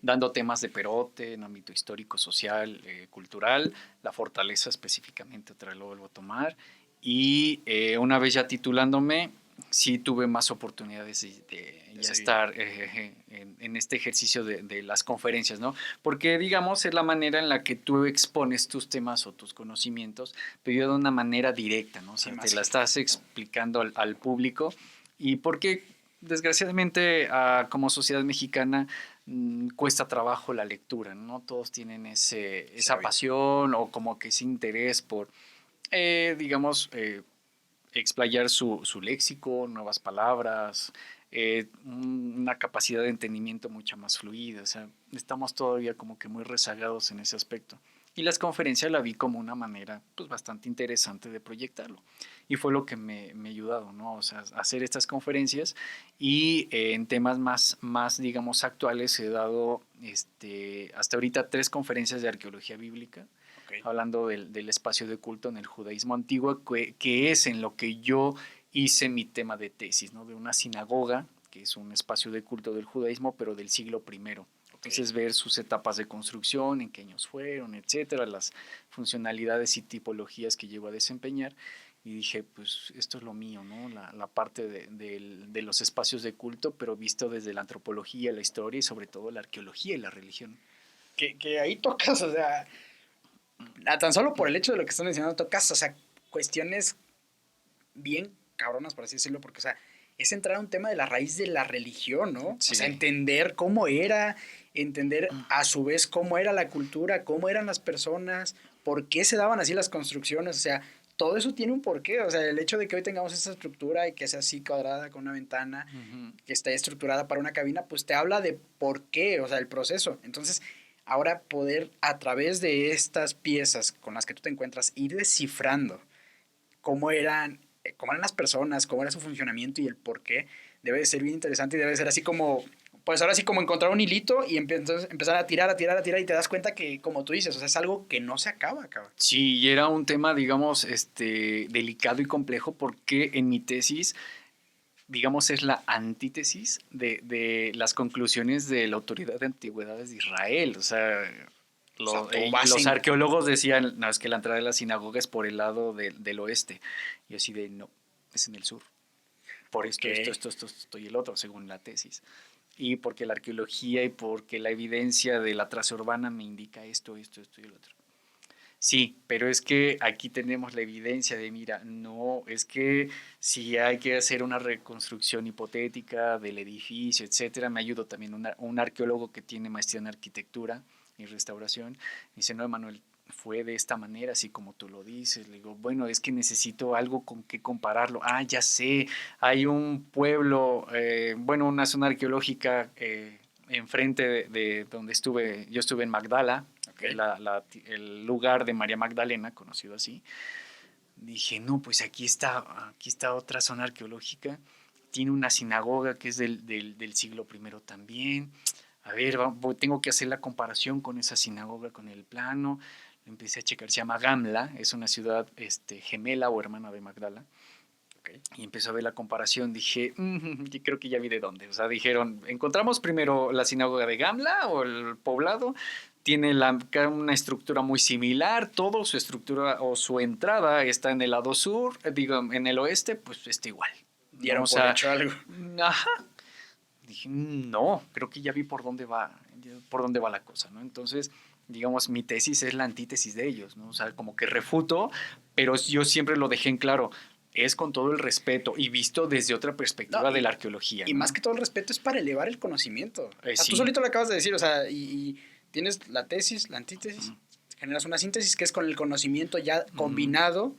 dando temas de Perote, en ámbito histórico, social, cultural, la fortaleza específicamente, otra vez lo vuelvo a tomar. Y una vez ya titulándome, sí tuve más oportunidades de ya estar en este ejercicio de las conferencias, ¿no? Porque, digamos, es la manera en la que tú expones tus temas o tus conocimientos, pero de una manera directa, ¿no? O sea, te la estás explicando al público. Y porque, desgraciadamente, como sociedad mexicana, cuesta trabajo la lectura, ¿no? Todos tienen esa pasión o como que ese interés por, digamos, explayar su léxico, nuevas palabras, una capacidad de entendimiento mucho más fluida. O sea, estamos todavía como que muy rezagados en ese aspecto. Y las conferencias la vi como una manera pues bastante interesante de proyectarlo. Y fue lo que me ha ayudado, ¿no? O sea, hacer estas conferencias y en temas más, digamos, actuales he dado hasta ahorita 3 conferencias de arqueología bíblica, hablando del espacio de culto en el judaísmo antiguo, que es en lo que yo hice mi tema de tesis, ¿no? De una sinagoga, que es un espacio de culto del judaísmo, pero del siglo I. Entonces, ver sus etapas de construcción, en qué años fueron, etcétera, las funcionalidades y tipologías que llegó a desempeñar. Y dije, pues esto es lo mío, ¿no? La parte de los espacios de culto, pero visto desde la antropología, la historia y sobre todo la arqueología y la religión. Que ahí tocas, o sea, tan solo por el hecho de lo que estás mencionando, tocas, o sea, cuestiones bien cabronas, por así decirlo, porque, o sea, es entrar a un tema de la raíz de la religión, ¿no? Sí. O sea, entender cómo era, entender a su vez cómo era la cultura, cómo eran las personas, por qué se daban así las construcciones, o sea, todo eso tiene un porqué, o sea, el hecho de que hoy tengamos esa estructura y que sea así cuadrada con una ventana, que esté estructurada para una cabina, pues te habla de por qué, o sea, el proceso. Entonces, ahora poder a través de estas piezas con las que tú te encuentras ir descifrando cómo eran las personas, cómo era su funcionamiento y el por qué, debe de ser bien interesante y debe ser así como, pues ahora sí como encontrar un hilito y entonces empezar a tirar y te das cuenta que, como tú dices, o sea, es algo que no se acaba. Sí, y era un tema, digamos, delicado y complejo porque en mi tesis, digamos, es la antítesis de las conclusiones de la Autoridad de Antigüedades de Israel. O sea, los arqueólogos decían, no, es que la entrada de la sinagoga es por el lado del oeste. Y así de, no, es en el sur. Por esto y el otro, según la tesis. Y porque la arqueología y porque la evidencia de la traza urbana me indica esto y el otro. Sí, pero es que aquí tenemos la evidencia de, mira, no, es que si hay que hacer una reconstrucción hipotética del edificio, etcétera, me ayudó también un arqueólogo que tiene maestría en arquitectura y restauración. Me dice, no, Emanuel, fue de esta manera, así como tú lo dices. Le digo, bueno, es que necesito algo con que compararlo. Ah, ya sé, hay un pueblo, una zona arqueológica enfrente de donde estuve, yo estuve en Magdala, el lugar de María Magdalena, conocido así. Dije, no, pues aquí está otra zona arqueológica, tiene una sinagoga que es del siglo I también. A ver, tengo que hacer la comparación con esa sinagoga, con el plano. Empecé a checar, se llama Gamla, es una ciudad gemela o hermana de Magdala. Y empezó a ver la comparación, dije, yo creo que ya vi de dónde. O sea, dijeron, encontramos primero la sinagoga de Gamla o el poblado, tiene una estructura muy similar, todo su estructura o su entrada está en el lado sur, digo, en el oeste, pues está igual. Dieron por hecho algo. Ajá. Dije, no, creo que ya vi por dónde va la cosa, ¿no? Entonces, digamos, mi tesis es la antítesis de ellos, ¿no? O sea, como que refuto, pero yo siempre lo dejé en claro, es con todo el respeto y visto desde otra perspectiva de la arqueología. Y ¿no? Más que todo el respeto es para elevar el conocimiento. O sea, sí. Tú solito lo acabas de decir, o sea, y tienes la tesis, la antítesis, generas una síntesis que es con el conocimiento ya combinado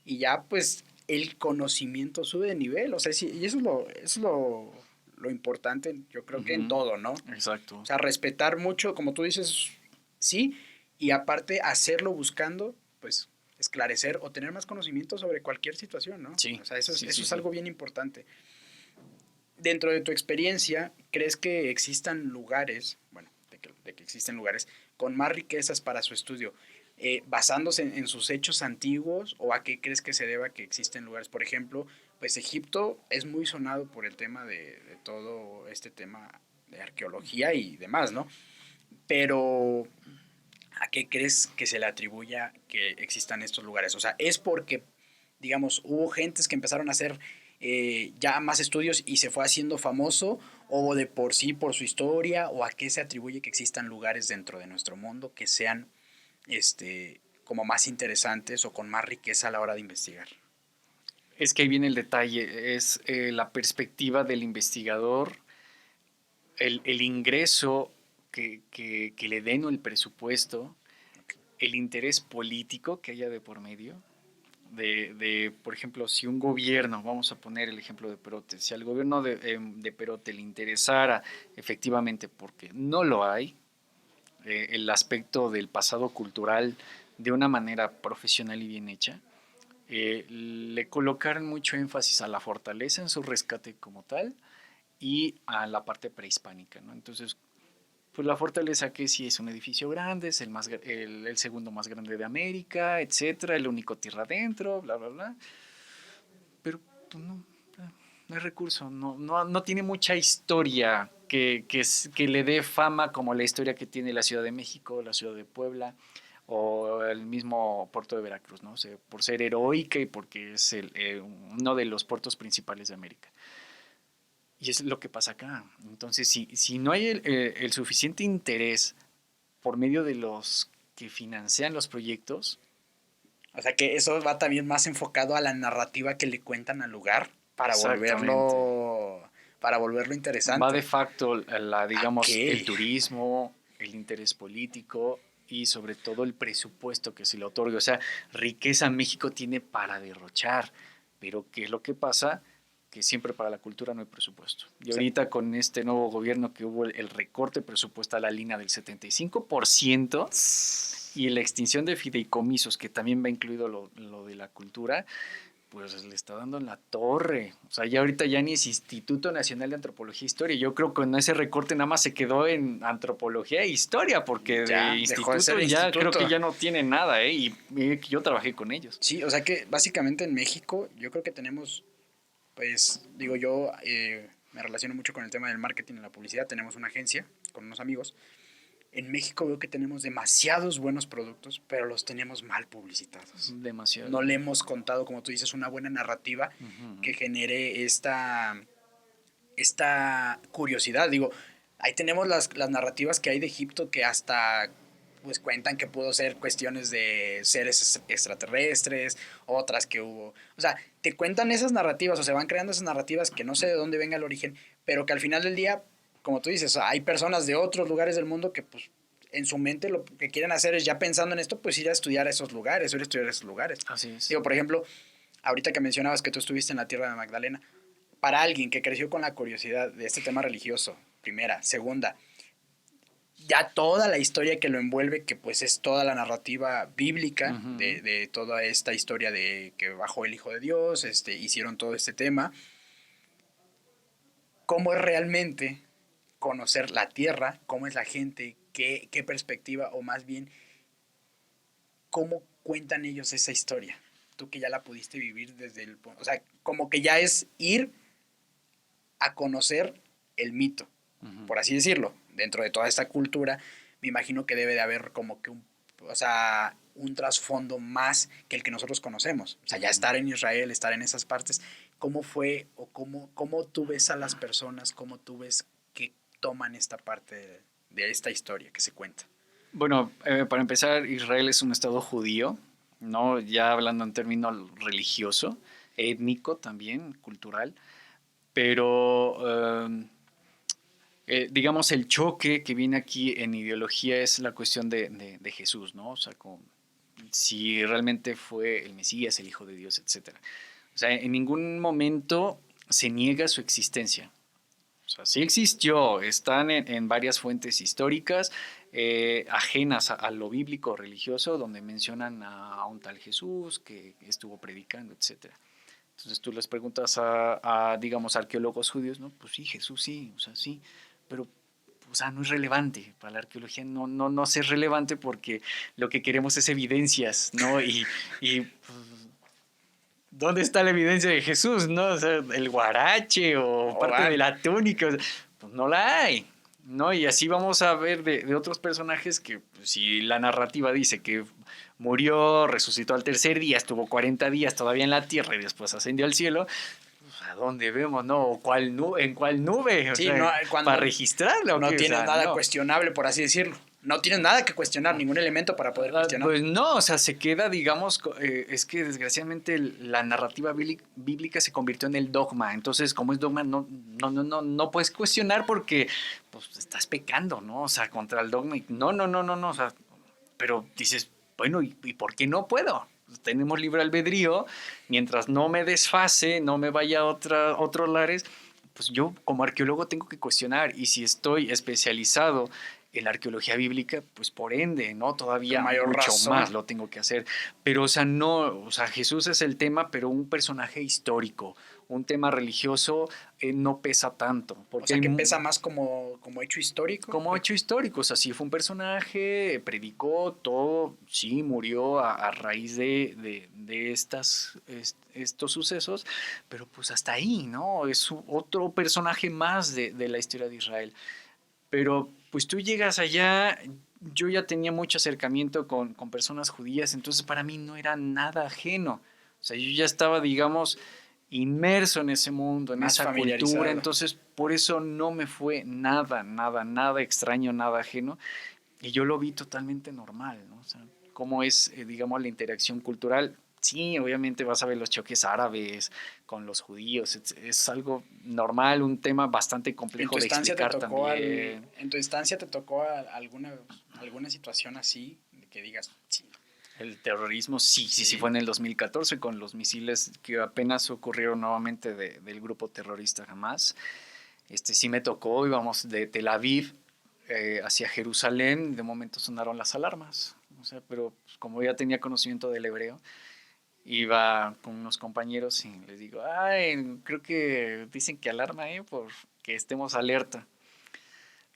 y ya pues el conocimiento sube de nivel, o sea, y eso es lo lo importante, yo creo que en todo, ¿no? Exacto. O sea, respetar mucho, como tú dices, sí, y aparte hacerlo buscando, pues, esclarecer o tener más conocimiento sobre cualquier situación, ¿no? Sí. O sea, eso Sí, es algo bien importante. Dentro de tu experiencia, ¿crees que existan lugares, bueno, de que existen lugares con más riquezas para su estudio, basándose en sus hechos antiguos, o a qué crees que se deba que existen lugares? Por ejemplo, pues Egipto es muy sonado por el tema de todo este tema de arqueología y demás, ¿no? Pero, ¿a qué crees que se le atribuya que existan estos lugares? O sea, ¿es porque, digamos, hubo gentes que empezaron a hacer ya más estudios y se fue haciendo famoso, o de por sí, por su historia, o a qué se atribuye que existan lugares dentro de nuestro mundo que sean como más interesantes o con más riqueza a la hora de investigar? Es que ahí viene el detalle, es la perspectiva del investigador, el ingreso que le den o el presupuesto, el interés político que haya de por medio. Por ejemplo, si un gobierno, vamos a poner el ejemplo de Perote, si al gobierno de Perote le interesara efectivamente, porque no lo hay, el aspecto del pasado cultural de una manera profesional y bien hecha, le colocaron mucho énfasis a la fortaleza en su rescate como tal y a la parte prehispánica, ¿no? Entonces, pues la fortaleza que sí es un edificio grande, es el segundo más grande de América, etcétera, el único tierra adentro, bla, bla, bla. Pero pues, no hay recurso, no tiene mucha historia que le dé fama como la historia que tiene la Ciudad de México, la Ciudad de Puebla o el mismo puerto de Veracruz, ¿no? O sea, por ser heroica y porque es uno de los puertos principales de América. Y es lo que pasa acá. Entonces, si no hay el suficiente interés por medio de los que financian los proyectos. O sea, que eso va también más enfocado a la narrativa que le cuentan al lugar Exactamente. para volverlo Va interesante. de facto Ok. digamos, el turismo, el interés político y sobre todo el presupuesto que se le otorga. O sea, riqueza México tiene para derrochar, pero ¿qué es lo que pasa? Que siempre para la cultura no hay presupuesto. Y O sea, ahorita con este nuevo gobierno que hubo el recorte presupuestal a la línea del 75% y la extinción de fideicomisos, que también va incluido lo de la cultura, pues le está dando en la torre. O sea, ya ahorita ya ni es Instituto Nacional de Antropología e Historia. Yo creo que en ese recorte nada más se quedó en Antropología e Historia, porque de ya dejó de ser instituto ya creo instituto. que ya no tiene nada, ¿eh? Y yo trabajé con ellos. Sí, o sea que básicamente en México yo creo que tenemos, pues digo yo, me relaciono mucho con el tema del marketing y la publicidad. Tenemos una agencia con unos amigos. En México veo que tenemos demasiados buenos productos, pero los tenemos mal publicitados. Demasiado. No le hemos contado, como tú dices, una buena narrativa que genere esta curiosidad. Digo, ahí tenemos las narrativas que hay de Egipto que hasta pues cuentan que pudo ser cuestiones de seres extraterrestres, otras que hubo. O sea, te cuentan esas narrativas o se van creando esas narrativas que no sé de dónde venga el origen, pero que al final del día, como tú dices, hay personas de otros lugares del mundo que pues en su mente lo que quieren hacer es, ya pensando en esto, pues ir a estudiar esos lugares, ir a estudiar esos lugares. Así es. Digo, por ejemplo, ahorita que mencionabas que tú estuviste en la tierra de Magdalena, para alguien que creció con la curiosidad de este tema religioso, primera, segunda, ya toda la historia que lo envuelve, que pues es toda la narrativa bíblica de toda esta historia de que bajó el Hijo de Dios, hicieron todo este tema, cómo es realmente conocer la tierra, cómo es la gente, qué perspectiva, o más bien, cómo cuentan ellos esa historia. Tú que ya la pudiste vivir desde el... O sea, como que ya es ir a conocer el mito, por así decirlo. Dentro de toda esta cultura, me imagino que debe de haber como que un trasfondo más que el que nosotros conocemos. O sea, ya estar en Israel, estar en esas partes, ¿cómo fue o cómo tú ves a las personas, cómo tú ves que toman esta parte de esta historia que se cuenta? Bueno, para empezar, Israel es un estado judío, ¿no? Ya hablando en términos religioso, étnico también, cultural, pero digamos el choque que viene aquí en ideología es la cuestión de Jesús, ¿no? O sea, si realmente fue el Mesías, el Hijo de Dios, etcétera. O sea, en ningún momento se niega su existencia. O sea, sí existió, están en varias fuentes históricas ajenas a lo bíblico religioso, donde mencionan a un tal Jesús que estuvo predicando, etcétera. Entonces tú les preguntas digamos, arqueólogos judíos, ¿no? Pues sí, Jesús sí, o sea, sí, pero o sea, no es relevante. Para la arqueología no es relevante porque lo que queremos es evidencias, ¿no? Y pues, ¿dónde está la evidencia de Jesús, no? O sea, el guarache o parte de la túnica, o sea, pues no la hay, ¿no? Y así vamos a ver de otros personajes que pues, si la narrativa dice que murió, resucitó al tercer día, estuvo 40 días todavía en la tierra y después ascendió al cielo, pues, ¿a dónde vemos, no? ¿En cuál nube? O Sí, sea, no, para registrarlo. no tienes nada no. cuestionable, por así decirlo. No tienes nada que cuestionar, ningún elemento para poder cuestionar. Pues no, o sea, se queda, digamos, es que desgraciadamente la narrativa bíblica se convirtió en el dogma. Entonces, como es dogma, no puedes cuestionar porque pues estás pecando, ¿no? O sea, contra el dogma. No, o sea, pero dices, bueno, ¿y por qué no puedo? Tenemos libre albedrío, mientras no me desfase, no me vaya a otros lares, pues yo como arqueólogo tengo que cuestionar, y si estoy especializado en la arqueología bíblica, pues por ende, ¿no? Todavía mayor mucho razón. más lo tengo que hacer. Pero, o sea, no, o sea, Jesús es el tema, pero un personaje histórico, un tema religioso no pesa tanto. Porque o sea, que pesa más como hecho histórico. Como hecho histórico, o sea, sí fue un personaje, predicó todo, sí, murió a raíz de estos sucesos, pero pues hasta ahí, ¿no? Es otro personaje más de la historia de Israel. Pero pues tú llegas allá, yo ya tenía mucho acercamiento con personas judías, entonces para mí no era nada ajeno. O sea, yo ya estaba, digamos, inmerso en ese mundo, en esa cultura, entonces por eso no me fue nada extraño, nada ajeno, y yo lo vi totalmente normal, ¿no? O sea, cómo es, digamos, la interacción cultural. Sí, obviamente vas a ver los choques árabes con los judíos, es algo normal, un tema bastante complejo de explicar también. ¿En tu instancia te tocó alguna situación así, de que digas, sí? El terrorismo sí fue en el 2014 con los misiles que apenas ocurrieron nuevamente del grupo terrorista Hamas. Sí me tocó, íbamos de Tel Aviv hacia Jerusalén, de momento sonaron las alarmas. O sea, pero pues, como ya tenía conocimiento del hebreo, iba con unos compañeros y les digo, ay, creo que dicen que alarma, por que estemos alerta.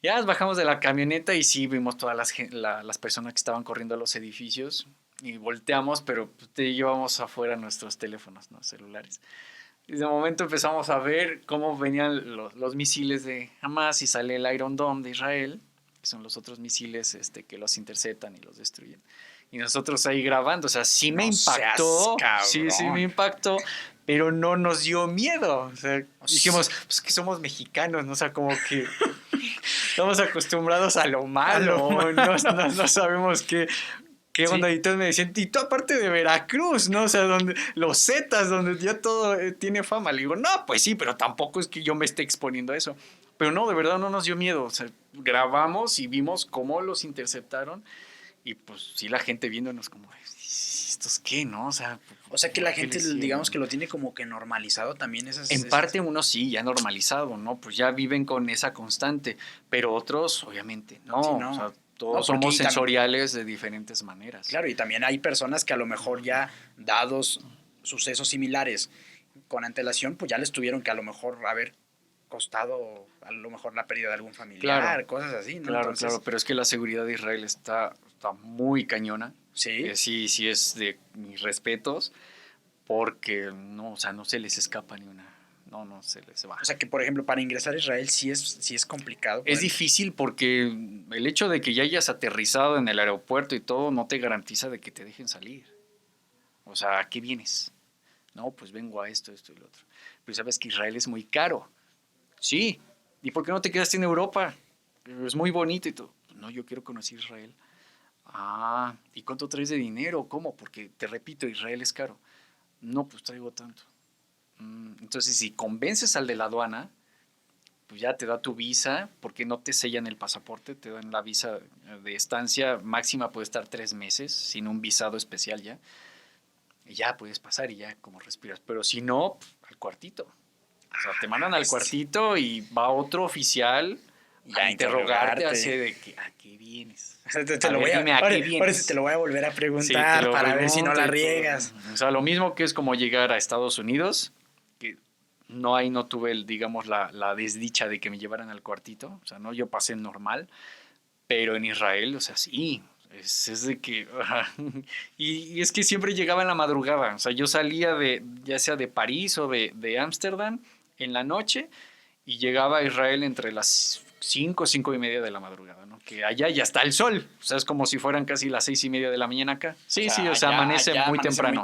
Ya nos bajamos de la camioneta y sí vimos todas las personas que estaban corriendo a los edificios y volteamos, pero pues, llevamos afuera nuestros teléfonos, ¿no? Celulares. Y de momento empezamos a ver cómo venían los misiles de Hamas y sale el Iron Dome de Israel, que son los otros misiles que los interceptan y los destruyen. Y nosotros ahí grabando, o sea, sí me impactó, sí me impactó, pero no nos dio miedo. O sea, dijimos, pues que somos mexicanos, ¿no? O sea, como que estamos acostumbrados a lo malo, no sabemos qué onda. Y todos me decían, y tú aparte de Veracruz, ¿no? O sea, donde los Zetas, donde ya todo tiene fama. Le digo, no, pues sí, pero tampoco es que yo me esté exponiendo a eso. Pero no, de verdad no nos dio miedo. O sea, grabamos y vimos cómo los interceptaron. Y pues sí, la gente viéndonos como, ¿estos qué, no? O sea que la gente, digamos que lo tiene como que normalizado también. En parte unos sí, ya normalizado, ¿no? Pues ya viven con esa constante. Pero otros, obviamente, no. Sí, no. O sea, todos somos sensoriales de diferentes maneras. Claro, y también hay personas que a lo mejor ya dados sucesos similares con antelación, pues ya les tuvieron que a lo mejor haber costado a lo mejor la pérdida de algún familiar, claro, cosas así, ¿no? Claro, entonces, claro, pero es que la seguridad de Israel está muy cañona. Sí. Sí es de mis respetos, porque no, o sea, no se les escapa ni una. No se les va. O sea que, por ejemplo, para ingresar a Israel sí es complicado. Es difícil porque el hecho de que ya hayas aterrizado en el aeropuerto y todo no te garantiza de que te dejen salir. O sea, ¿a qué vienes? No, pues vengo a esto y lo otro. Pero sabes que Israel es muy caro. Sí. ¿Y por qué no te quedaste en Europa? Es muy bonito y todo. No, yo quiero conocer Israel. Ah, ¿y cuánto traes de dinero? ¿Cómo? Porque, te repito, Israel es caro. No, pues traigo tanto. Entonces, si convences al de la aduana, pues ya te da tu visa, porque no te sellan el pasaporte, te dan la visa de estancia máxima, puede estar 3 meses, sin un visado especial ya. Y ya puedes pasar y ya como respiras. Pero si no, al cuartito. O sea, te mandan al cuartito y va otro oficial a interrogarte así de que, ¿a qué vienes? O sea, ahora sí te lo voy a volver a preguntar para ver si no la riegas. O sea, lo mismo que es como llegar a Estados Unidos, que no tuve, digamos, la desdicha de que me llevaran al cuartito. O sea, no, yo pasé normal, pero en Israel, o sea, sí. Es de que... y es que siempre llegaba en la madrugada. O sea, yo salía ya sea de París o de Ámsterdam en la noche y llegaba a Israel entre las 5:30 de la madrugada, ¿no? Que allá ya está el sol. O sea, es como si fueran casi las 6:30 de la mañana acá. Sí, o sea, amanece muy temprano.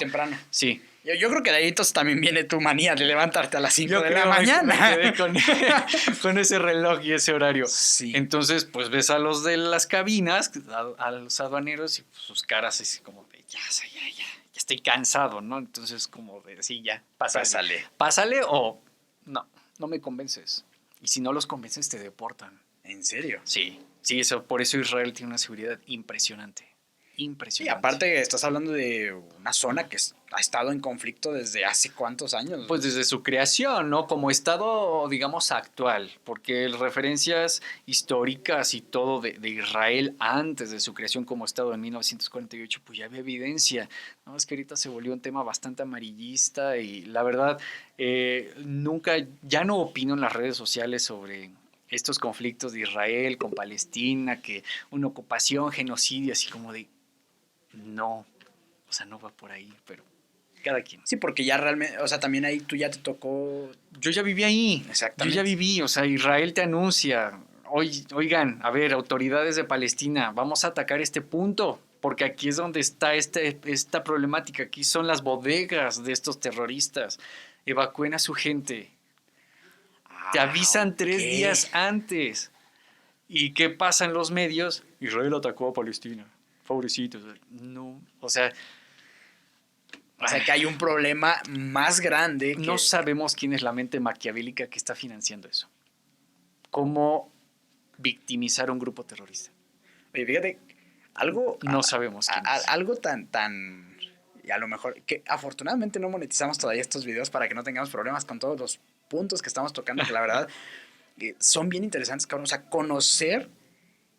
Sí. Yo creo que de ahí entonces también viene tu manía de levantarte a las 5 de la mañana. Me quedé con ese reloj y ese horario. Sí. Entonces, pues ves a los de las cabinas, a los aduaneros, y pues, sus caras así como de, ya estoy cansado, ¿no? Entonces, como de, sí, ya, pásale. Pásale o no me convences. Y si no los convences, te deportan. ¿En serio? Sí, por eso Israel tiene una seguridad impresionante. Y aparte estás hablando de una zona que ha estado en conflicto desde hace ¿cuántos años? Pues desde su creación, ¿no? Como estado, digamos, actual, porque referencias históricas y todo de Israel antes de su creación como estado en 1948, pues ya había evidencia, ¿no? Es que ahorita se volvió un tema bastante amarillista y la verdad, ya no opino en las redes sociales sobre estos conflictos de Israel con Palestina, que una ocupación, genocidio, así como de... No, o sea, no va por ahí, pero cada quien. Sí, porque ya realmente, o sea, también ahí tú ya te tocó... Yo ya viví ahí. Exactamente. Yo ya viví, o sea, Israel te anuncia, oigan, a ver, autoridades de Palestina, vamos a atacar este punto, porque aquí es donde está esta problemática, aquí son las bodegas de estos terroristas, evacúen a su gente. Te avisan 3 días antes. ¿Y qué pasa en los medios? Israel atacó a Palestina. Pobrecitos. No, o sea... O sea, que hay un problema más grande. No sabemos quién es la mente maquiavélica que está financiando eso. ¿Cómo victimizar a un grupo terrorista? Oye, fíjate, algo... No sabemos quién es. Algo tan... Y a lo mejor... Que afortunadamente no monetizamos todavía estos videos para que no tengamos problemas con todos los puntos que estamos tocando, que la verdad son bien interesantes, cabrón. O sea, conocer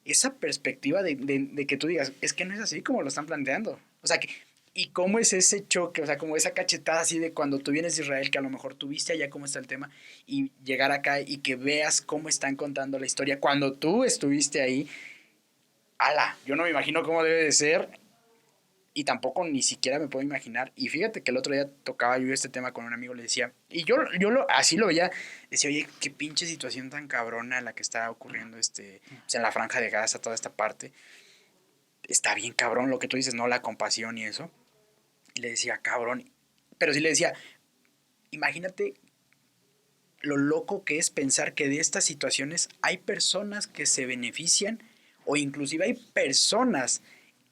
esa perspectiva de que tú digas, es que no es así como lo están planteando. O sea, ¿y cómo es ese choque? O sea, como esa cachetada así de cuando tú vienes de Israel, que a lo mejor tú viste allá cómo está el tema, y llegar acá y que veas cómo están contando la historia cuando tú estuviste ahí. ¡Hala! Yo no me imagino cómo debe de ser y tampoco ni siquiera me puedo imaginar. Y fíjate que el otro día tocaba yo este tema con un amigo, le decía, y yo así lo veía, decía, oye, qué pinche situación tan cabrona la que está ocurriendo pues en la Franja de Gaza, toda esta parte. Está bien cabrón lo que tú dices, ¿no? La compasión y eso. Y le decía, cabrón. Pero sí le decía, imagínate lo loco que es pensar que de estas situaciones hay personas que se benefician o inclusive hay personas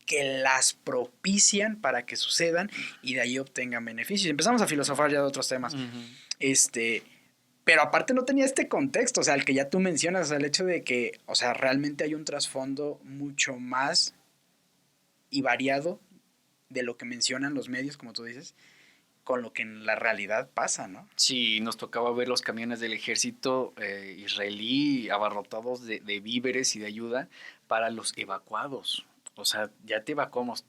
que las propician para que sucedan y de ahí obtengan beneficios. Empezamos a filosofar ya de otros temas. Uh-huh. Pero aparte no tenía este contexto, o sea, el que ya tú mencionas, o sea, el hecho de que, o sea, realmente hay un trasfondo mucho más y variado de lo que mencionan los medios, como tú dices, con lo que en la realidad pasa, ¿no? Sí, nos tocaba ver los camiones del ejército israelí abarrotados de víveres y de ayuda para los evacuados. O sea, ya te evacuamos,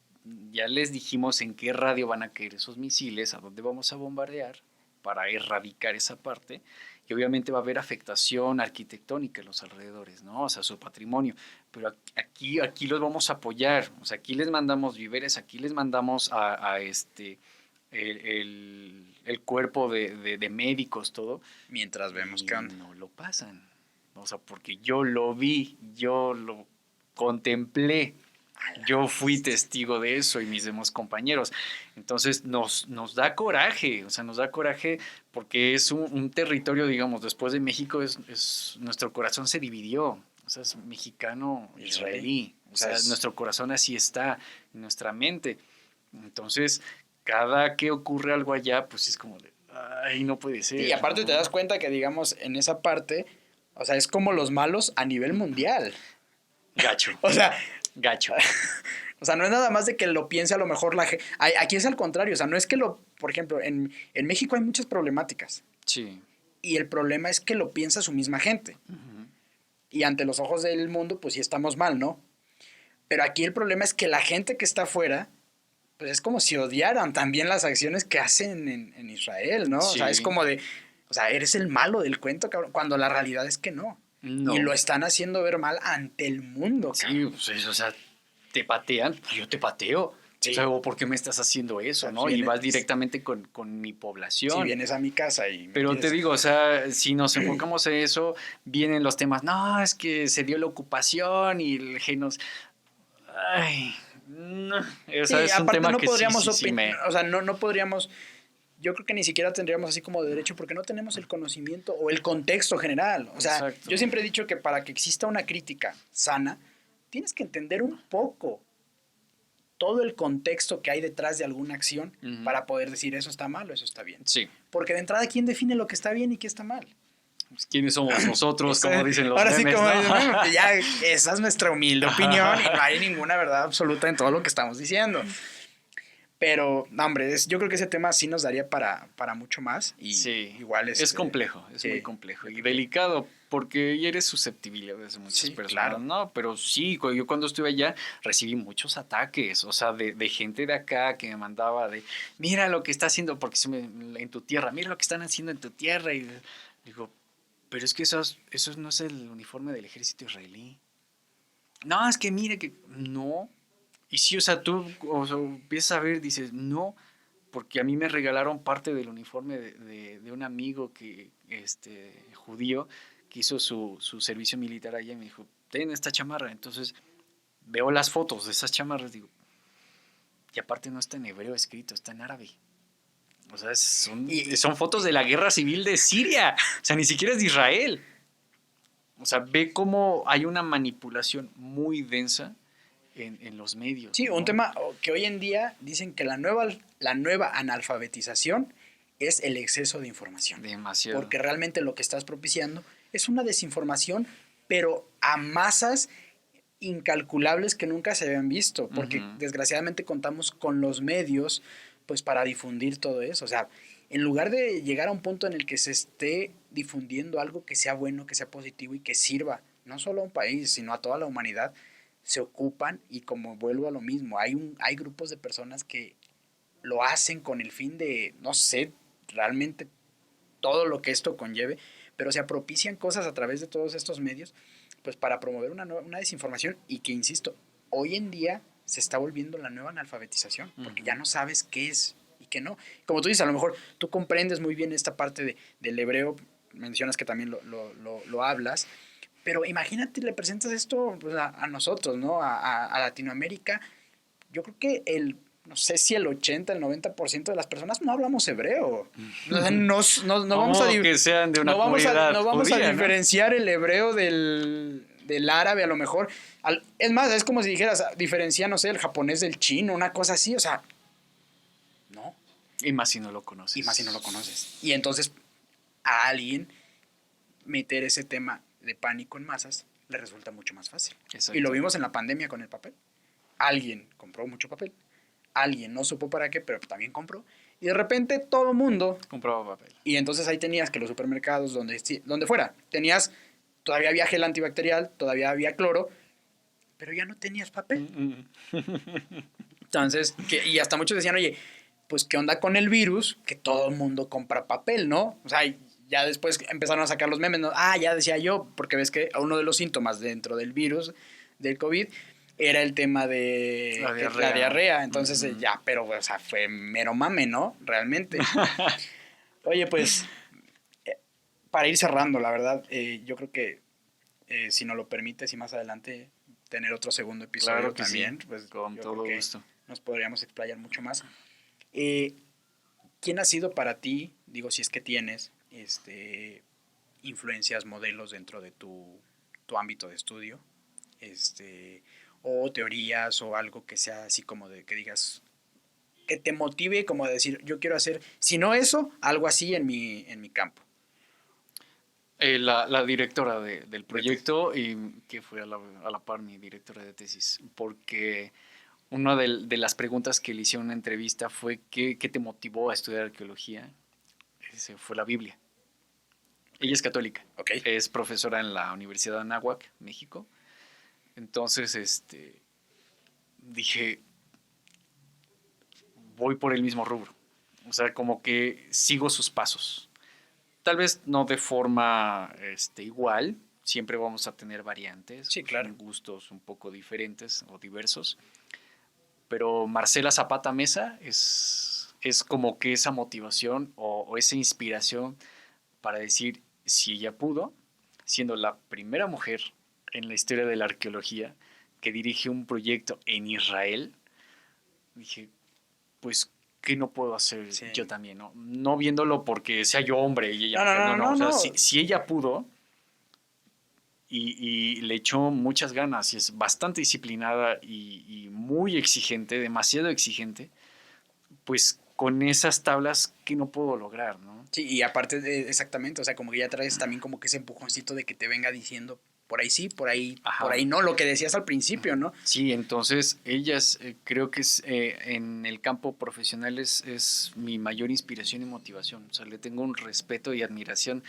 ya les dijimos en qué radio van a caer esos misiles, a dónde vamos a bombardear para erradicar esa parte. Y obviamente va a haber afectación arquitectónica en los alrededores, ¿no? O sea, su patrimonio. Pero aquí los vamos a apoyar. O sea, aquí les mandamos víveres, aquí les mandamos el cuerpo de médicos, todo. Mientras vemos que no lo pasan. O sea, porque yo lo vi, yo lo contemplé. Yo fui testigo de eso y mis demás compañeros. Entonces nos da coraje, o sea, nos da coraje porque es un territorio, digamos, después de México, nuestro corazón se dividió. O sea, es mexicano-israelí. O sea, nuestro corazón así está, en nuestra mente. Entonces, cada que ocurre algo allá, pues es como de, ay, no puede ser. Y aparte te das cuenta que, digamos, en esa parte, o sea, es como los malos a nivel mundial. Gacho. O sea... Gacho. O sea, no es nada más de que lo piense a lo mejor la gente. Aquí es al contrario. O sea, no es que por ejemplo, en México hay muchas problemáticas. Sí. y el problema es que lo piensa su misma gente. Y ante los ojos del mundo, pues sí estamos mal, ¿no? Pero aquí el problema es que la gente que está afuera, pues es como si odiaran también las acciones que hacen en Israel, ¿no? Sí. O sea, es como de, o sea, eres el malo del cuento, cabrón, cuando la realidad es que no. Y lo están haciendo ver mal ante el mundo, cabrón. Sí, pues, o sea, te patean, pues yo te pateo. Sí. O sea, ¿por qué me estás haciendo eso, no? Y vas directamente con mi población. Si vienes a mi casa y... Pero te digo, o sea, si nos enfocamos en eso, vienen los temas, no, es que se dio la ocupación y el genocidio. Ay, no. O sea, es un tema no que podríamos o sea, no podríamos... Yo creo que ni siquiera tendríamos así como derecho porque no tenemos el conocimiento o el contexto general. O sea, exacto. Yo siempre he dicho que para que exista una crítica sana, tienes que entender un poco todo el contexto que hay detrás de alguna acción para poder decir eso está mal o eso está bien. Sí. Porque de entrada, ¿quién define lo que está bien y qué está mal? Pues, ¿quiénes somos nosotros? Como dicen los ahora memes, sí, como ¿no? Que ya esa es nuestra humilde opinión y no hay ninguna verdad absoluta en todo lo que estamos diciendo. Pero, no, hombre, yo creo que ese tema sí nos daría para mucho más. Y sí, igual es complejo, es muy complejo y delicado porque eres susceptible de muchas personas, claro. ¿no? Pero sí, yo cuando estuve allá recibí muchos ataques, o sea, de gente de acá que me mandaba de, mira lo que está haciendo porque en tu tierra, mira lo que están haciendo en tu tierra. Y digo, pero es que eso no es el uniforme del ejército israelí. No, es que mire que... No. Y sí, o sea, tú empiezas a ver, dices, no, porque a mí me regalaron parte del uniforme de un amigo que, judío que hizo su servicio militar allá y me dijo, ten esta chamarra. Entonces veo las fotos de esas chamarras, digo, y aparte no está en hebreo escrito, está en árabe. O sea, son fotos de la guerra civil de Siria, o sea, ni siquiera es de Israel. O sea, ve cómo hay una manipulación muy densa en los medios. Sí, ¿no? Un tema que hoy en día dicen que la nueva analfabetización es el exceso de información. Demasiado. Porque realmente lo que estás propiciando es una desinformación, pero a masas incalculables que nunca se habían visto, porque desgraciadamente contamos con los medios pues para difundir todo eso. O sea, en lugar de llegar a un punto en el que se esté difundiendo algo que sea bueno, que sea positivo y que sirva no solo a un país, sino a toda la humanidad, se ocupan y como vuelvo a lo mismo, hay grupos de personas que lo hacen con el fin de, no sé, realmente todo lo que esto conlleve, pero se propician cosas a través de todos estos medios, pues para promover una desinformación y que, insisto, hoy en día se está volviendo la nueva analfabetización, porque ya no sabes qué es y qué no. Como tú dices, a lo mejor tú comprendes muy bien esta parte del hebreo, mencionas que también lo hablas, pero imagínate, le presentas esto pues, a nosotros, ¿no? A Latinoamérica. Yo creo que no sé si el 80, el 90% de las personas no hablamos hebreo. O sea, no vamos a que sean de una no vamos judía, a diferenciar, ¿no? El hebreo del árabe, a lo mejor. Es más, es como si dijeras, diferencia, no sé, el japonés del chino, una cosa así, o sea, no. Y más si no lo conoces. Y entonces a alguien meter ese tema de pánico en masas le resulta mucho más fácil. Y lo vimos en la pandemia con el papel. Alguien compró mucho papel, alguien no supo para qué, pero también compró, y de repente todo el mundo compraba papel. Y entonces ahí tenías que los supermercados, donde fuera, todavía había gel antibacterial, todavía había cloro, pero ya no tenías papel. Entonces, y hasta muchos decían, oye, pues ¿qué onda con el virus? Que todo el mundo compra papel, ¿no? O sea, ya después empezaron a sacar los memes, ¿no? Ya decía yo, porque ves que uno de los síntomas dentro del virus, del COVID, era el tema de la diarrea. Entonces, ya, pero, o sea, fue mero mame, ¿no? Realmente. Oye, pues, para ir cerrando, la verdad, yo creo que si nos lo permites y más adelante tener otro segundo episodio claro que también, sí. pues con todo gusto. Nos podríamos explayar mucho más. ¿Quién ha sido para ti, digo, si es que tienes, influencias, modelos dentro de tu ámbito de estudio? O teorías o algo que sea así como de que digas, que te motive como a decir, yo quiero hacer, si no eso, algo así en mi campo. La directora del proyecto, y que fue a la par mi directora de tesis, porque una de las preguntas que le hice en una entrevista fue ¿qué te motivó a estudiar arqueología? Ese fue la Biblia. Ella es católica. Ok. Es profesora en la Universidad de Anáhuac, México. Entonces, dije, voy por el mismo rubro. O sea, como que sigo sus pasos. Tal vez no de forma igual. Siempre vamos a tener variantes. Sí, claro. Gustos un poco diferentes o diversos. Pero Marcela Zapata Mesa es como que esa motivación o esa inspiración para decir, si ella pudo, siendo la primera mujer en la historia de la arqueología que dirige un proyecto en Israel, dije, pues, ¿qué no puedo hacer yo también? No viéndolo porque sea yo hombre y ella mujer, no. O sea, si ella pudo y le echó muchas ganas y es bastante disciplinada y muy exigente, demasiado exigente, pues con esas tablas, ¿qué no puedo lograr, no? Sí, y aparte, exactamente, o sea, como que ya traes también como que ese empujoncito de que te venga diciendo, por ahí sí, por ahí no, lo que decías al principio, ¿no? Sí, entonces ellas creo que en el campo profesional es mi mayor inspiración y motivación. O sea, le tengo un respeto y admiración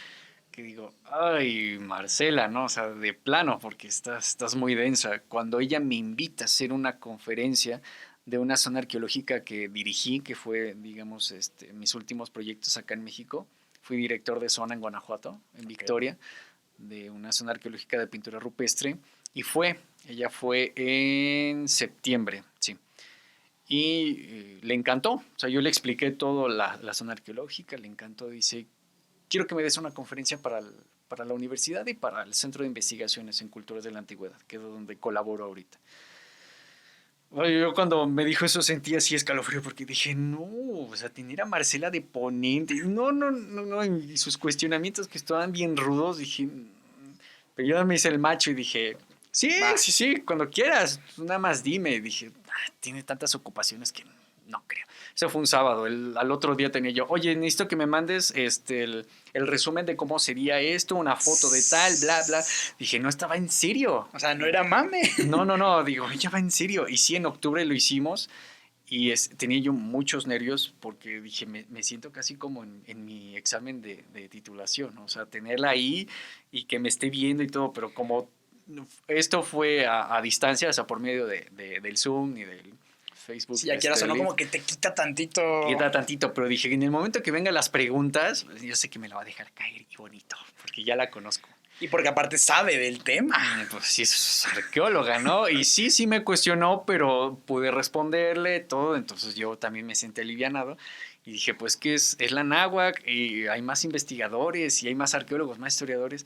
que digo, ay, Marcela, ¿no? O sea, de plano, porque estás muy densa. Cuando ella me invita a hacer una conferencia de una zona arqueológica que dirigí, que fue, digamos, mis últimos proyectos acá en México, fui director de zona en Guanajuato, en Victoria, de una zona arqueológica de pintura rupestre, y ella fue en septiembre, sí. Y le encantó, o sea, yo le expliqué todo la zona arqueológica, le encantó, dice, quiero que me des una conferencia para la universidad y para el Centro de Investigaciones en Culturas de la Antigüedad, que es donde colaboro ahorita. Yo cuando me dijo eso sentí así escalofrío porque dije, no, o sea, tener a Marcela de ponente, no, y sus cuestionamientos que estaban bien rudos, dije, pero yo me hice el macho y dije, sí, cuando quieras, nada más dime, dije, tiene tantas ocupaciones que no creo. Eso fue un sábado, al otro día tenía yo, oye, necesito que me mandes el resumen de cómo sería esto, una foto de tal, bla, bla. Dije, no estaba en serio. O sea, no era mame. No, digo, ya va en serio. Y sí, en octubre lo hicimos y tenía yo muchos nervios porque dije, me siento casi como en mi examen de titulación, ¿no? O sea, tenerla ahí y que me esté viendo y todo, pero como esto fue a distancia, o sea, por medio del Zoom y del Facebook. Sí, ya quieras o no, como que te quita tantito. Quita tantito, pero dije, en el momento que vengan las preguntas, yo sé que me la va a dejar caer y bonito, porque ya la conozco. Y porque aparte sabe del tema. Pues sí, es arqueóloga, ¿no? Y sí me cuestionó, pero pude responderle todo, entonces yo también me sentí alivianado. Y dije, pues que es la náhuac, y hay más investigadores, y hay más arqueólogos, más historiadores.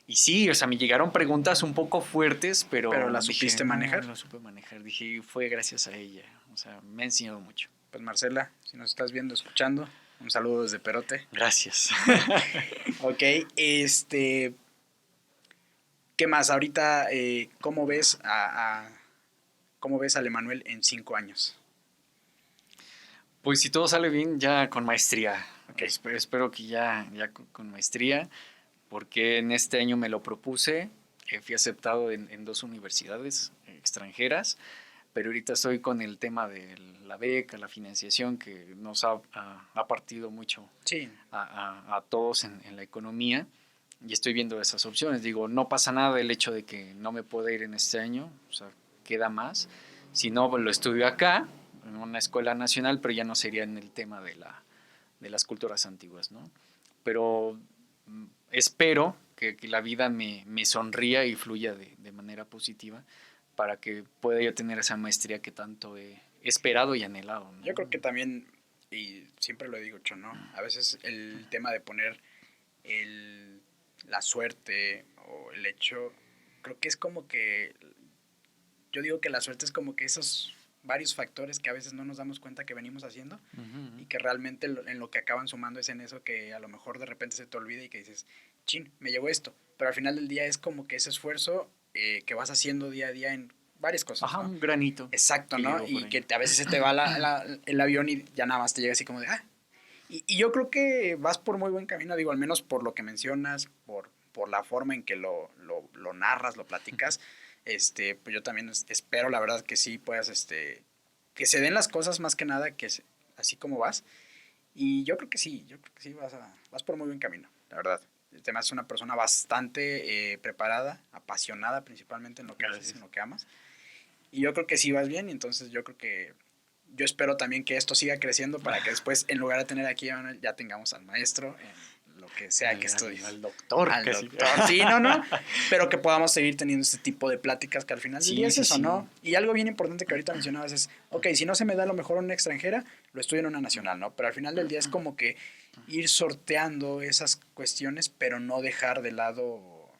Y sí, o sea, me llegaron preguntas un poco fuertes, pero las supiste manejar. No supe manejar, dije, fue gracias a ella. O sea, me ha enseñado mucho. Pues Marcela, si nos estás viendo, escuchando, un saludo desde Perote. Gracias. Ok, ¿qué más? Ahorita, ¿cómo ves al Emanuel en 5 años? Pues si todo sale bien, ya con maestría. Okay. Espero que ya con maestría, porque en este año me lo propuse. Fui aceptado en 2 universidades extranjeras, pero ahorita estoy con el tema de la beca, la financiación, que nos ha partido mucho a todos en la economía, y estoy viendo esas opciones. Digo, no pasa nada el hecho de que no me pueda ir en este año, o sea, queda más. Si no, lo estudio acá, en una escuela nacional, pero ya no sería en el tema de las culturas antiguas, ¿no? Pero espero que la vida me sonría y fluya de manera positiva para que pueda yo tener esa maestría que tanto he esperado y anhelado, ¿no? Yo creo que también, y siempre lo he dicho, ¿no? A veces el tema de poner la suerte o el hecho, creo que es como que, yo digo que la suerte es como que esos varios factores que a veces no nos damos cuenta que venimos haciendo y que realmente en lo que acaban sumando es en eso que a lo mejor de repente se te olvida y que dices, chin, me llegó esto, pero al final del día es como que ese esfuerzo que vas haciendo día a día en varias cosas. Ajá, ¿no? Un granito. Exacto, ¿no? Y que a veces se te va el avión y ya nada más te llega así como de, Y yo creo que vas por muy buen camino, digo, al menos por lo que mencionas, por la forma en que lo narras, lo platicas. Pues yo también espero, la verdad, que sí puedas, que se den las cosas más que nada, así como vas. Y yo creo que sí vas por muy buen camino, la verdad. te me haces una persona bastante preparada, apasionada principalmente en lo que haces, en lo que amas. Y yo creo que sí vas bien, y entonces yo espero también que esto siga creciendo para que después, en lugar de tener aquí a Manuel, ya tengamos al maestro en lo que sea que estudies. Al doctor. Al doctor. Sí, no. Pero que podamos seguir teniendo este tipo de pláticas que al final del día es eso, ¿no? Y algo bien importante que ahorita mencionabas es, ok, si no se me da a lo mejor una extranjera, lo estudio en una nacional, ¿no? Pero al final del día es como que ir sorteando esas cuestiones, pero no dejar de lado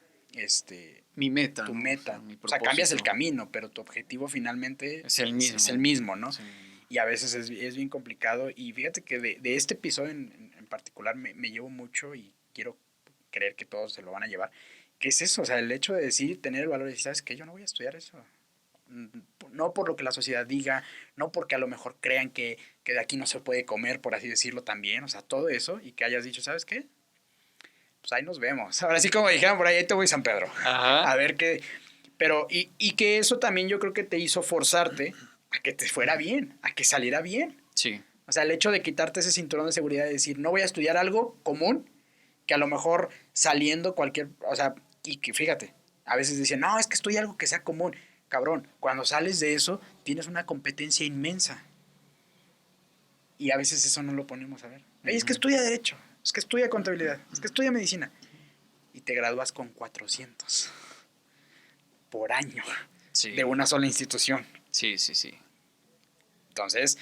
mi meta. Tu meta. O sea, cambias el camino, pero tu objetivo finalmente es el mismo. Es el mismo, ¿no? Sí. Y a veces es bien complicado. Y fíjate que de este episodio en particular me llevo mucho, y quiero creer que todos se lo van a llevar. ¿Qué es eso? O sea, el hecho de decir, tener el valor de decir, ¿sabes qué? Yo no voy a estudiar eso. No por lo que la sociedad diga, no porque a lo mejor crean que de aquí no se puede comer, por así decirlo también. O sea, todo eso. Y que hayas dicho, ¿sabes qué? Pues ahí nos vemos. Ahora sí, como dijeron por ahí te voy, San Pedro. Ajá. A ver qué. Pero, y que eso también yo creo que te hizo forzarte a que te fuera bien, a que saliera bien. Sí. O sea, el hecho de quitarte ese cinturón de seguridad y decir, no voy a estudiar algo común, que a lo mejor saliendo o sea, y que fíjate, a veces dicen, no, es que estudia algo que sea común. Cabrón, cuando sales de eso, tienes una competencia inmensa. Y a veces eso no lo ponemos a ver. Es que estudia Derecho, es que estudia Contabilidad, es que estudia Medicina. Y te gradúas con 400 por año, sí, de una sola institución. Sí. Entonces,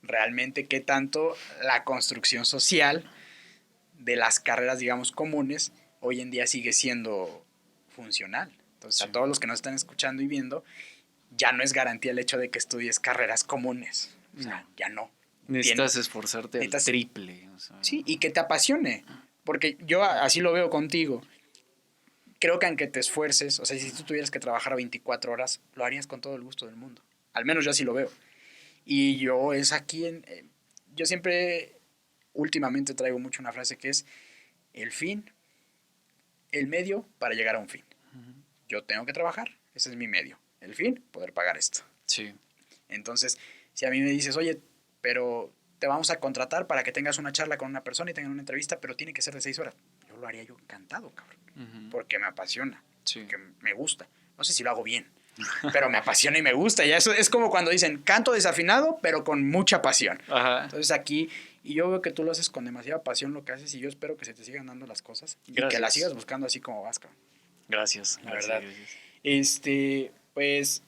realmente, ¿qué tanto la construcción social de las carreras, digamos, comunes, hoy en día sigue siendo funcional? Entonces, sí, a todos los que nos están escuchando y viendo, ya no es garantía el hecho de que estudies carreras comunes. O sea, ya no. Necesitas esforzarte al triple. O sea. Sí, y que te apasione. Porque yo así lo veo contigo. Creo que aunque te esfuerces, o sea, si tú tuvieras que trabajar 24 horas, lo harías con todo el gusto del mundo. Al menos yo así lo veo. Y yo es aquí, yo siempre, últimamente traigo mucho una frase que es el fin, el medio para llegar a un fin. Yo tengo que trabajar, ese es mi medio. El fin, poder pagar esto. Sí. Entonces, si a mí me dices, oye, pero te vamos a contratar para que tengas una charla con una persona y tengan una entrevista, pero tiene que ser de 6 horas. Yo lo haría yo encantado, cabrón. Porque me apasiona, sí, porque me gusta. No sé si lo hago bien, pero me apasiona y me gusta. Y eso es como cuando dicen, canto desafinado, pero con mucha pasión. Ajá. Entonces aquí, y yo veo que tú lo haces con demasiada pasión lo que haces, y yo espero que se te sigan dando las cosas. Gracias. Y que las sigas buscando así como vas, cabrón. Gracias. La verdad. Gracias. Pues,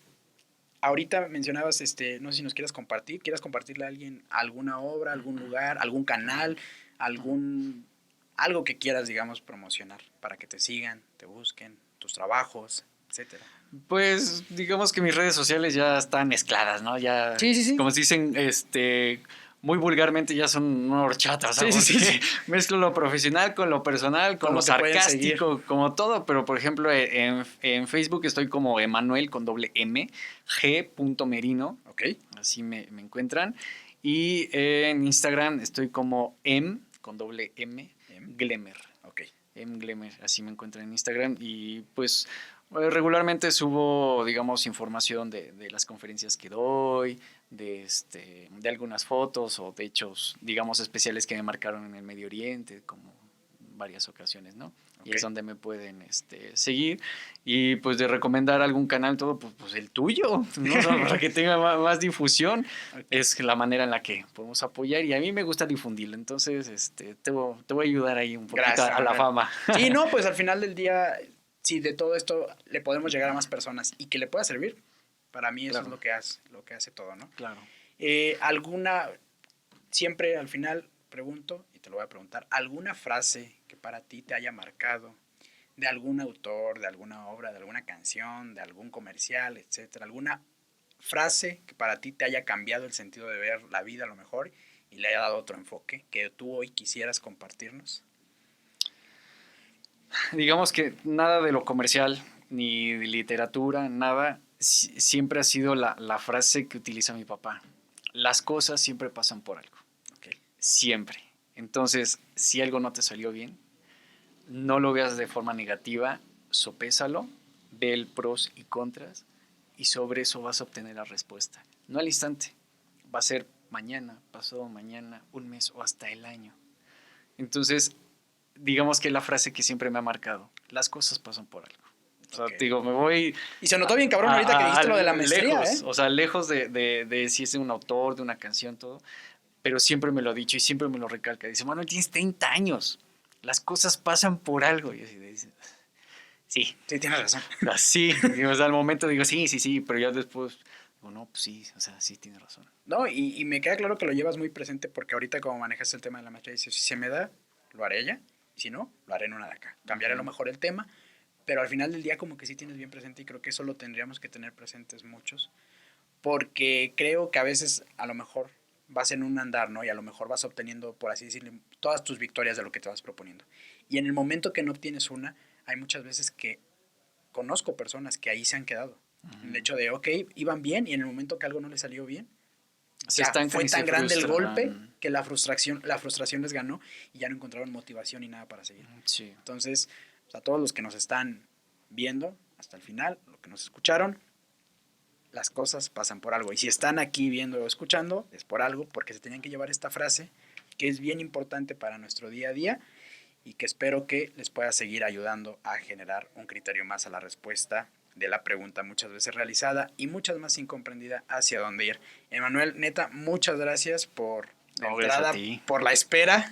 ahorita mencionabas, no sé si nos quieras compartirle a alguien alguna obra, algún lugar, algún canal, algo que quieras, digamos, promocionar para que te sigan, te busquen, tus trabajos, etcétera. Pues digamos que mis redes sociales ya están mezcladas, ¿no? Ya, sí. Como se dicen, muy vulgarmente ya son una horchata, ¿sabes? Sí. Mezclo lo profesional con lo personal, con lo sarcástico, como todo, pero por ejemplo en Facebook estoy como Emanuel con doble M, G.Merino, okay, así me encuentran, y en Instagram estoy como con doble M, Glemer. Okay. Glemer, así me encuentran en Instagram, y pues regularmente subo, digamos, información de las conferencias que doy, de algunas fotos o de hechos, digamos, especiales que me marcaron en el Medio Oriente, como varias ocasiones, ¿no? Okay. Y es donde me pueden seguir. Y pues de recomendar algún canal, todo, pues el tuyo, ¿no? Para que tenga más difusión. Okay. Es la manera en la que podemos apoyar, y a mí me gusta difundirlo. Entonces, te voy a ayudar ahí un poquito. Gracias, a la fama. Sí, no, pues al final del día, si de todo esto le podemos llegar a más personas y que le pueda servir, para mí eso, claro, es lo que hace todo, ¿no? Claro. Siempre al final pregunto, y te lo voy a preguntar, ¿alguna frase que para ti te haya marcado, de algún autor, de alguna obra, de alguna canción, de algún comercial, etcétera? ¿Alguna frase que para ti te haya cambiado el sentido de ver la vida a lo mejor y le haya dado otro enfoque que tú hoy quisieras compartirnos? Digamos que nada de lo comercial, ni de literatura, nada, siempre ha sido la frase que utiliza mi papá. Las cosas siempre pasan por algo. Okay. Siempre. Entonces, si algo no te salió bien, no lo veas de forma negativa, sopésalo, ve el pros y contras, y sobre eso vas a obtener la respuesta. No al instante, va a ser mañana, pasado mañana, un mes o hasta el año. Entonces, digamos que la frase que siempre me ha marcado, las cosas pasan por algo. O sea, Ok. digo, me voy... Y se notó bien cabrón ahorita que dijiste lo de la maestría, lejos, ¿eh? o sea, lejos de si es de un autor, de una canción, todo, pero siempre me lo ha dicho y siempre me lo recalca. Dice, Manuel, tienes 30 años, las cosas pasan por algo. Y así dice, sí. Sí, tienes razón. Así, o sea, al momento digo, sí, pero ya después, digo, no, pues sí, o sea, sí, tienes razón. No, y me queda claro que lo llevas muy presente porque ahorita como manejas el tema de la maestría, dices, si se me da, lo haré ya, y si no, lo haré en una de acá. Cambiaré a lo mejor el tema, pero al final del día como que sí tienes bien presente y creo que eso lo tendríamos que tener presentes muchos, porque creo que a veces a lo mejor vas en un andar, ¿no? Y a lo mejor vas obteniendo, por así decirlo, todas tus victorias de lo que te vas proponiendo. Y en el momento que no obtienes una, hay muchas veces que conozco personas que ahí se han quedado. El hecho de, ok, iban bien y en el momento que algo no les salió bien, Se ya estancan fue y se tan grande el frustran. golpe que la frustración les ganó y ya no encontraron motivación y nada para seguir. Sí. Entonces, pues, a todos los que nos están viendo hasta el final, los que nos escucharon, las cosas pasan por algo. Y si están aquí viendo o escuchando, es por algo, porque se tenían que llevar esta frase que es bien importante para nuestro día a día y que espero que les pueda seguir ayudando a generar un criterio más a la respuesta de la pregunta muchas veces realizada y muchas más incomprendida hacia dónde ir. Emanuel, neta, muchas gracias por la entrada, por la espera,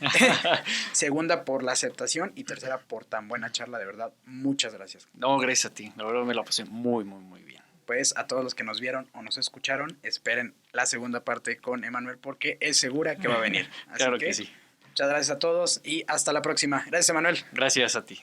segunda por la aceptación y tercera por tan buena charla, de verdad, muchas gracias. No, gracias a ti, la verdad me la pasé muy, muy, muy bien. Pues a todos los que nos vieron o nos escucharon, esperen la segunda parte con Emanuel porque es segura que va a venir. Así Claro que sí. Muchas gracias a todos y hasta la próxima. Gracias, Emanuel. Gracias a ti.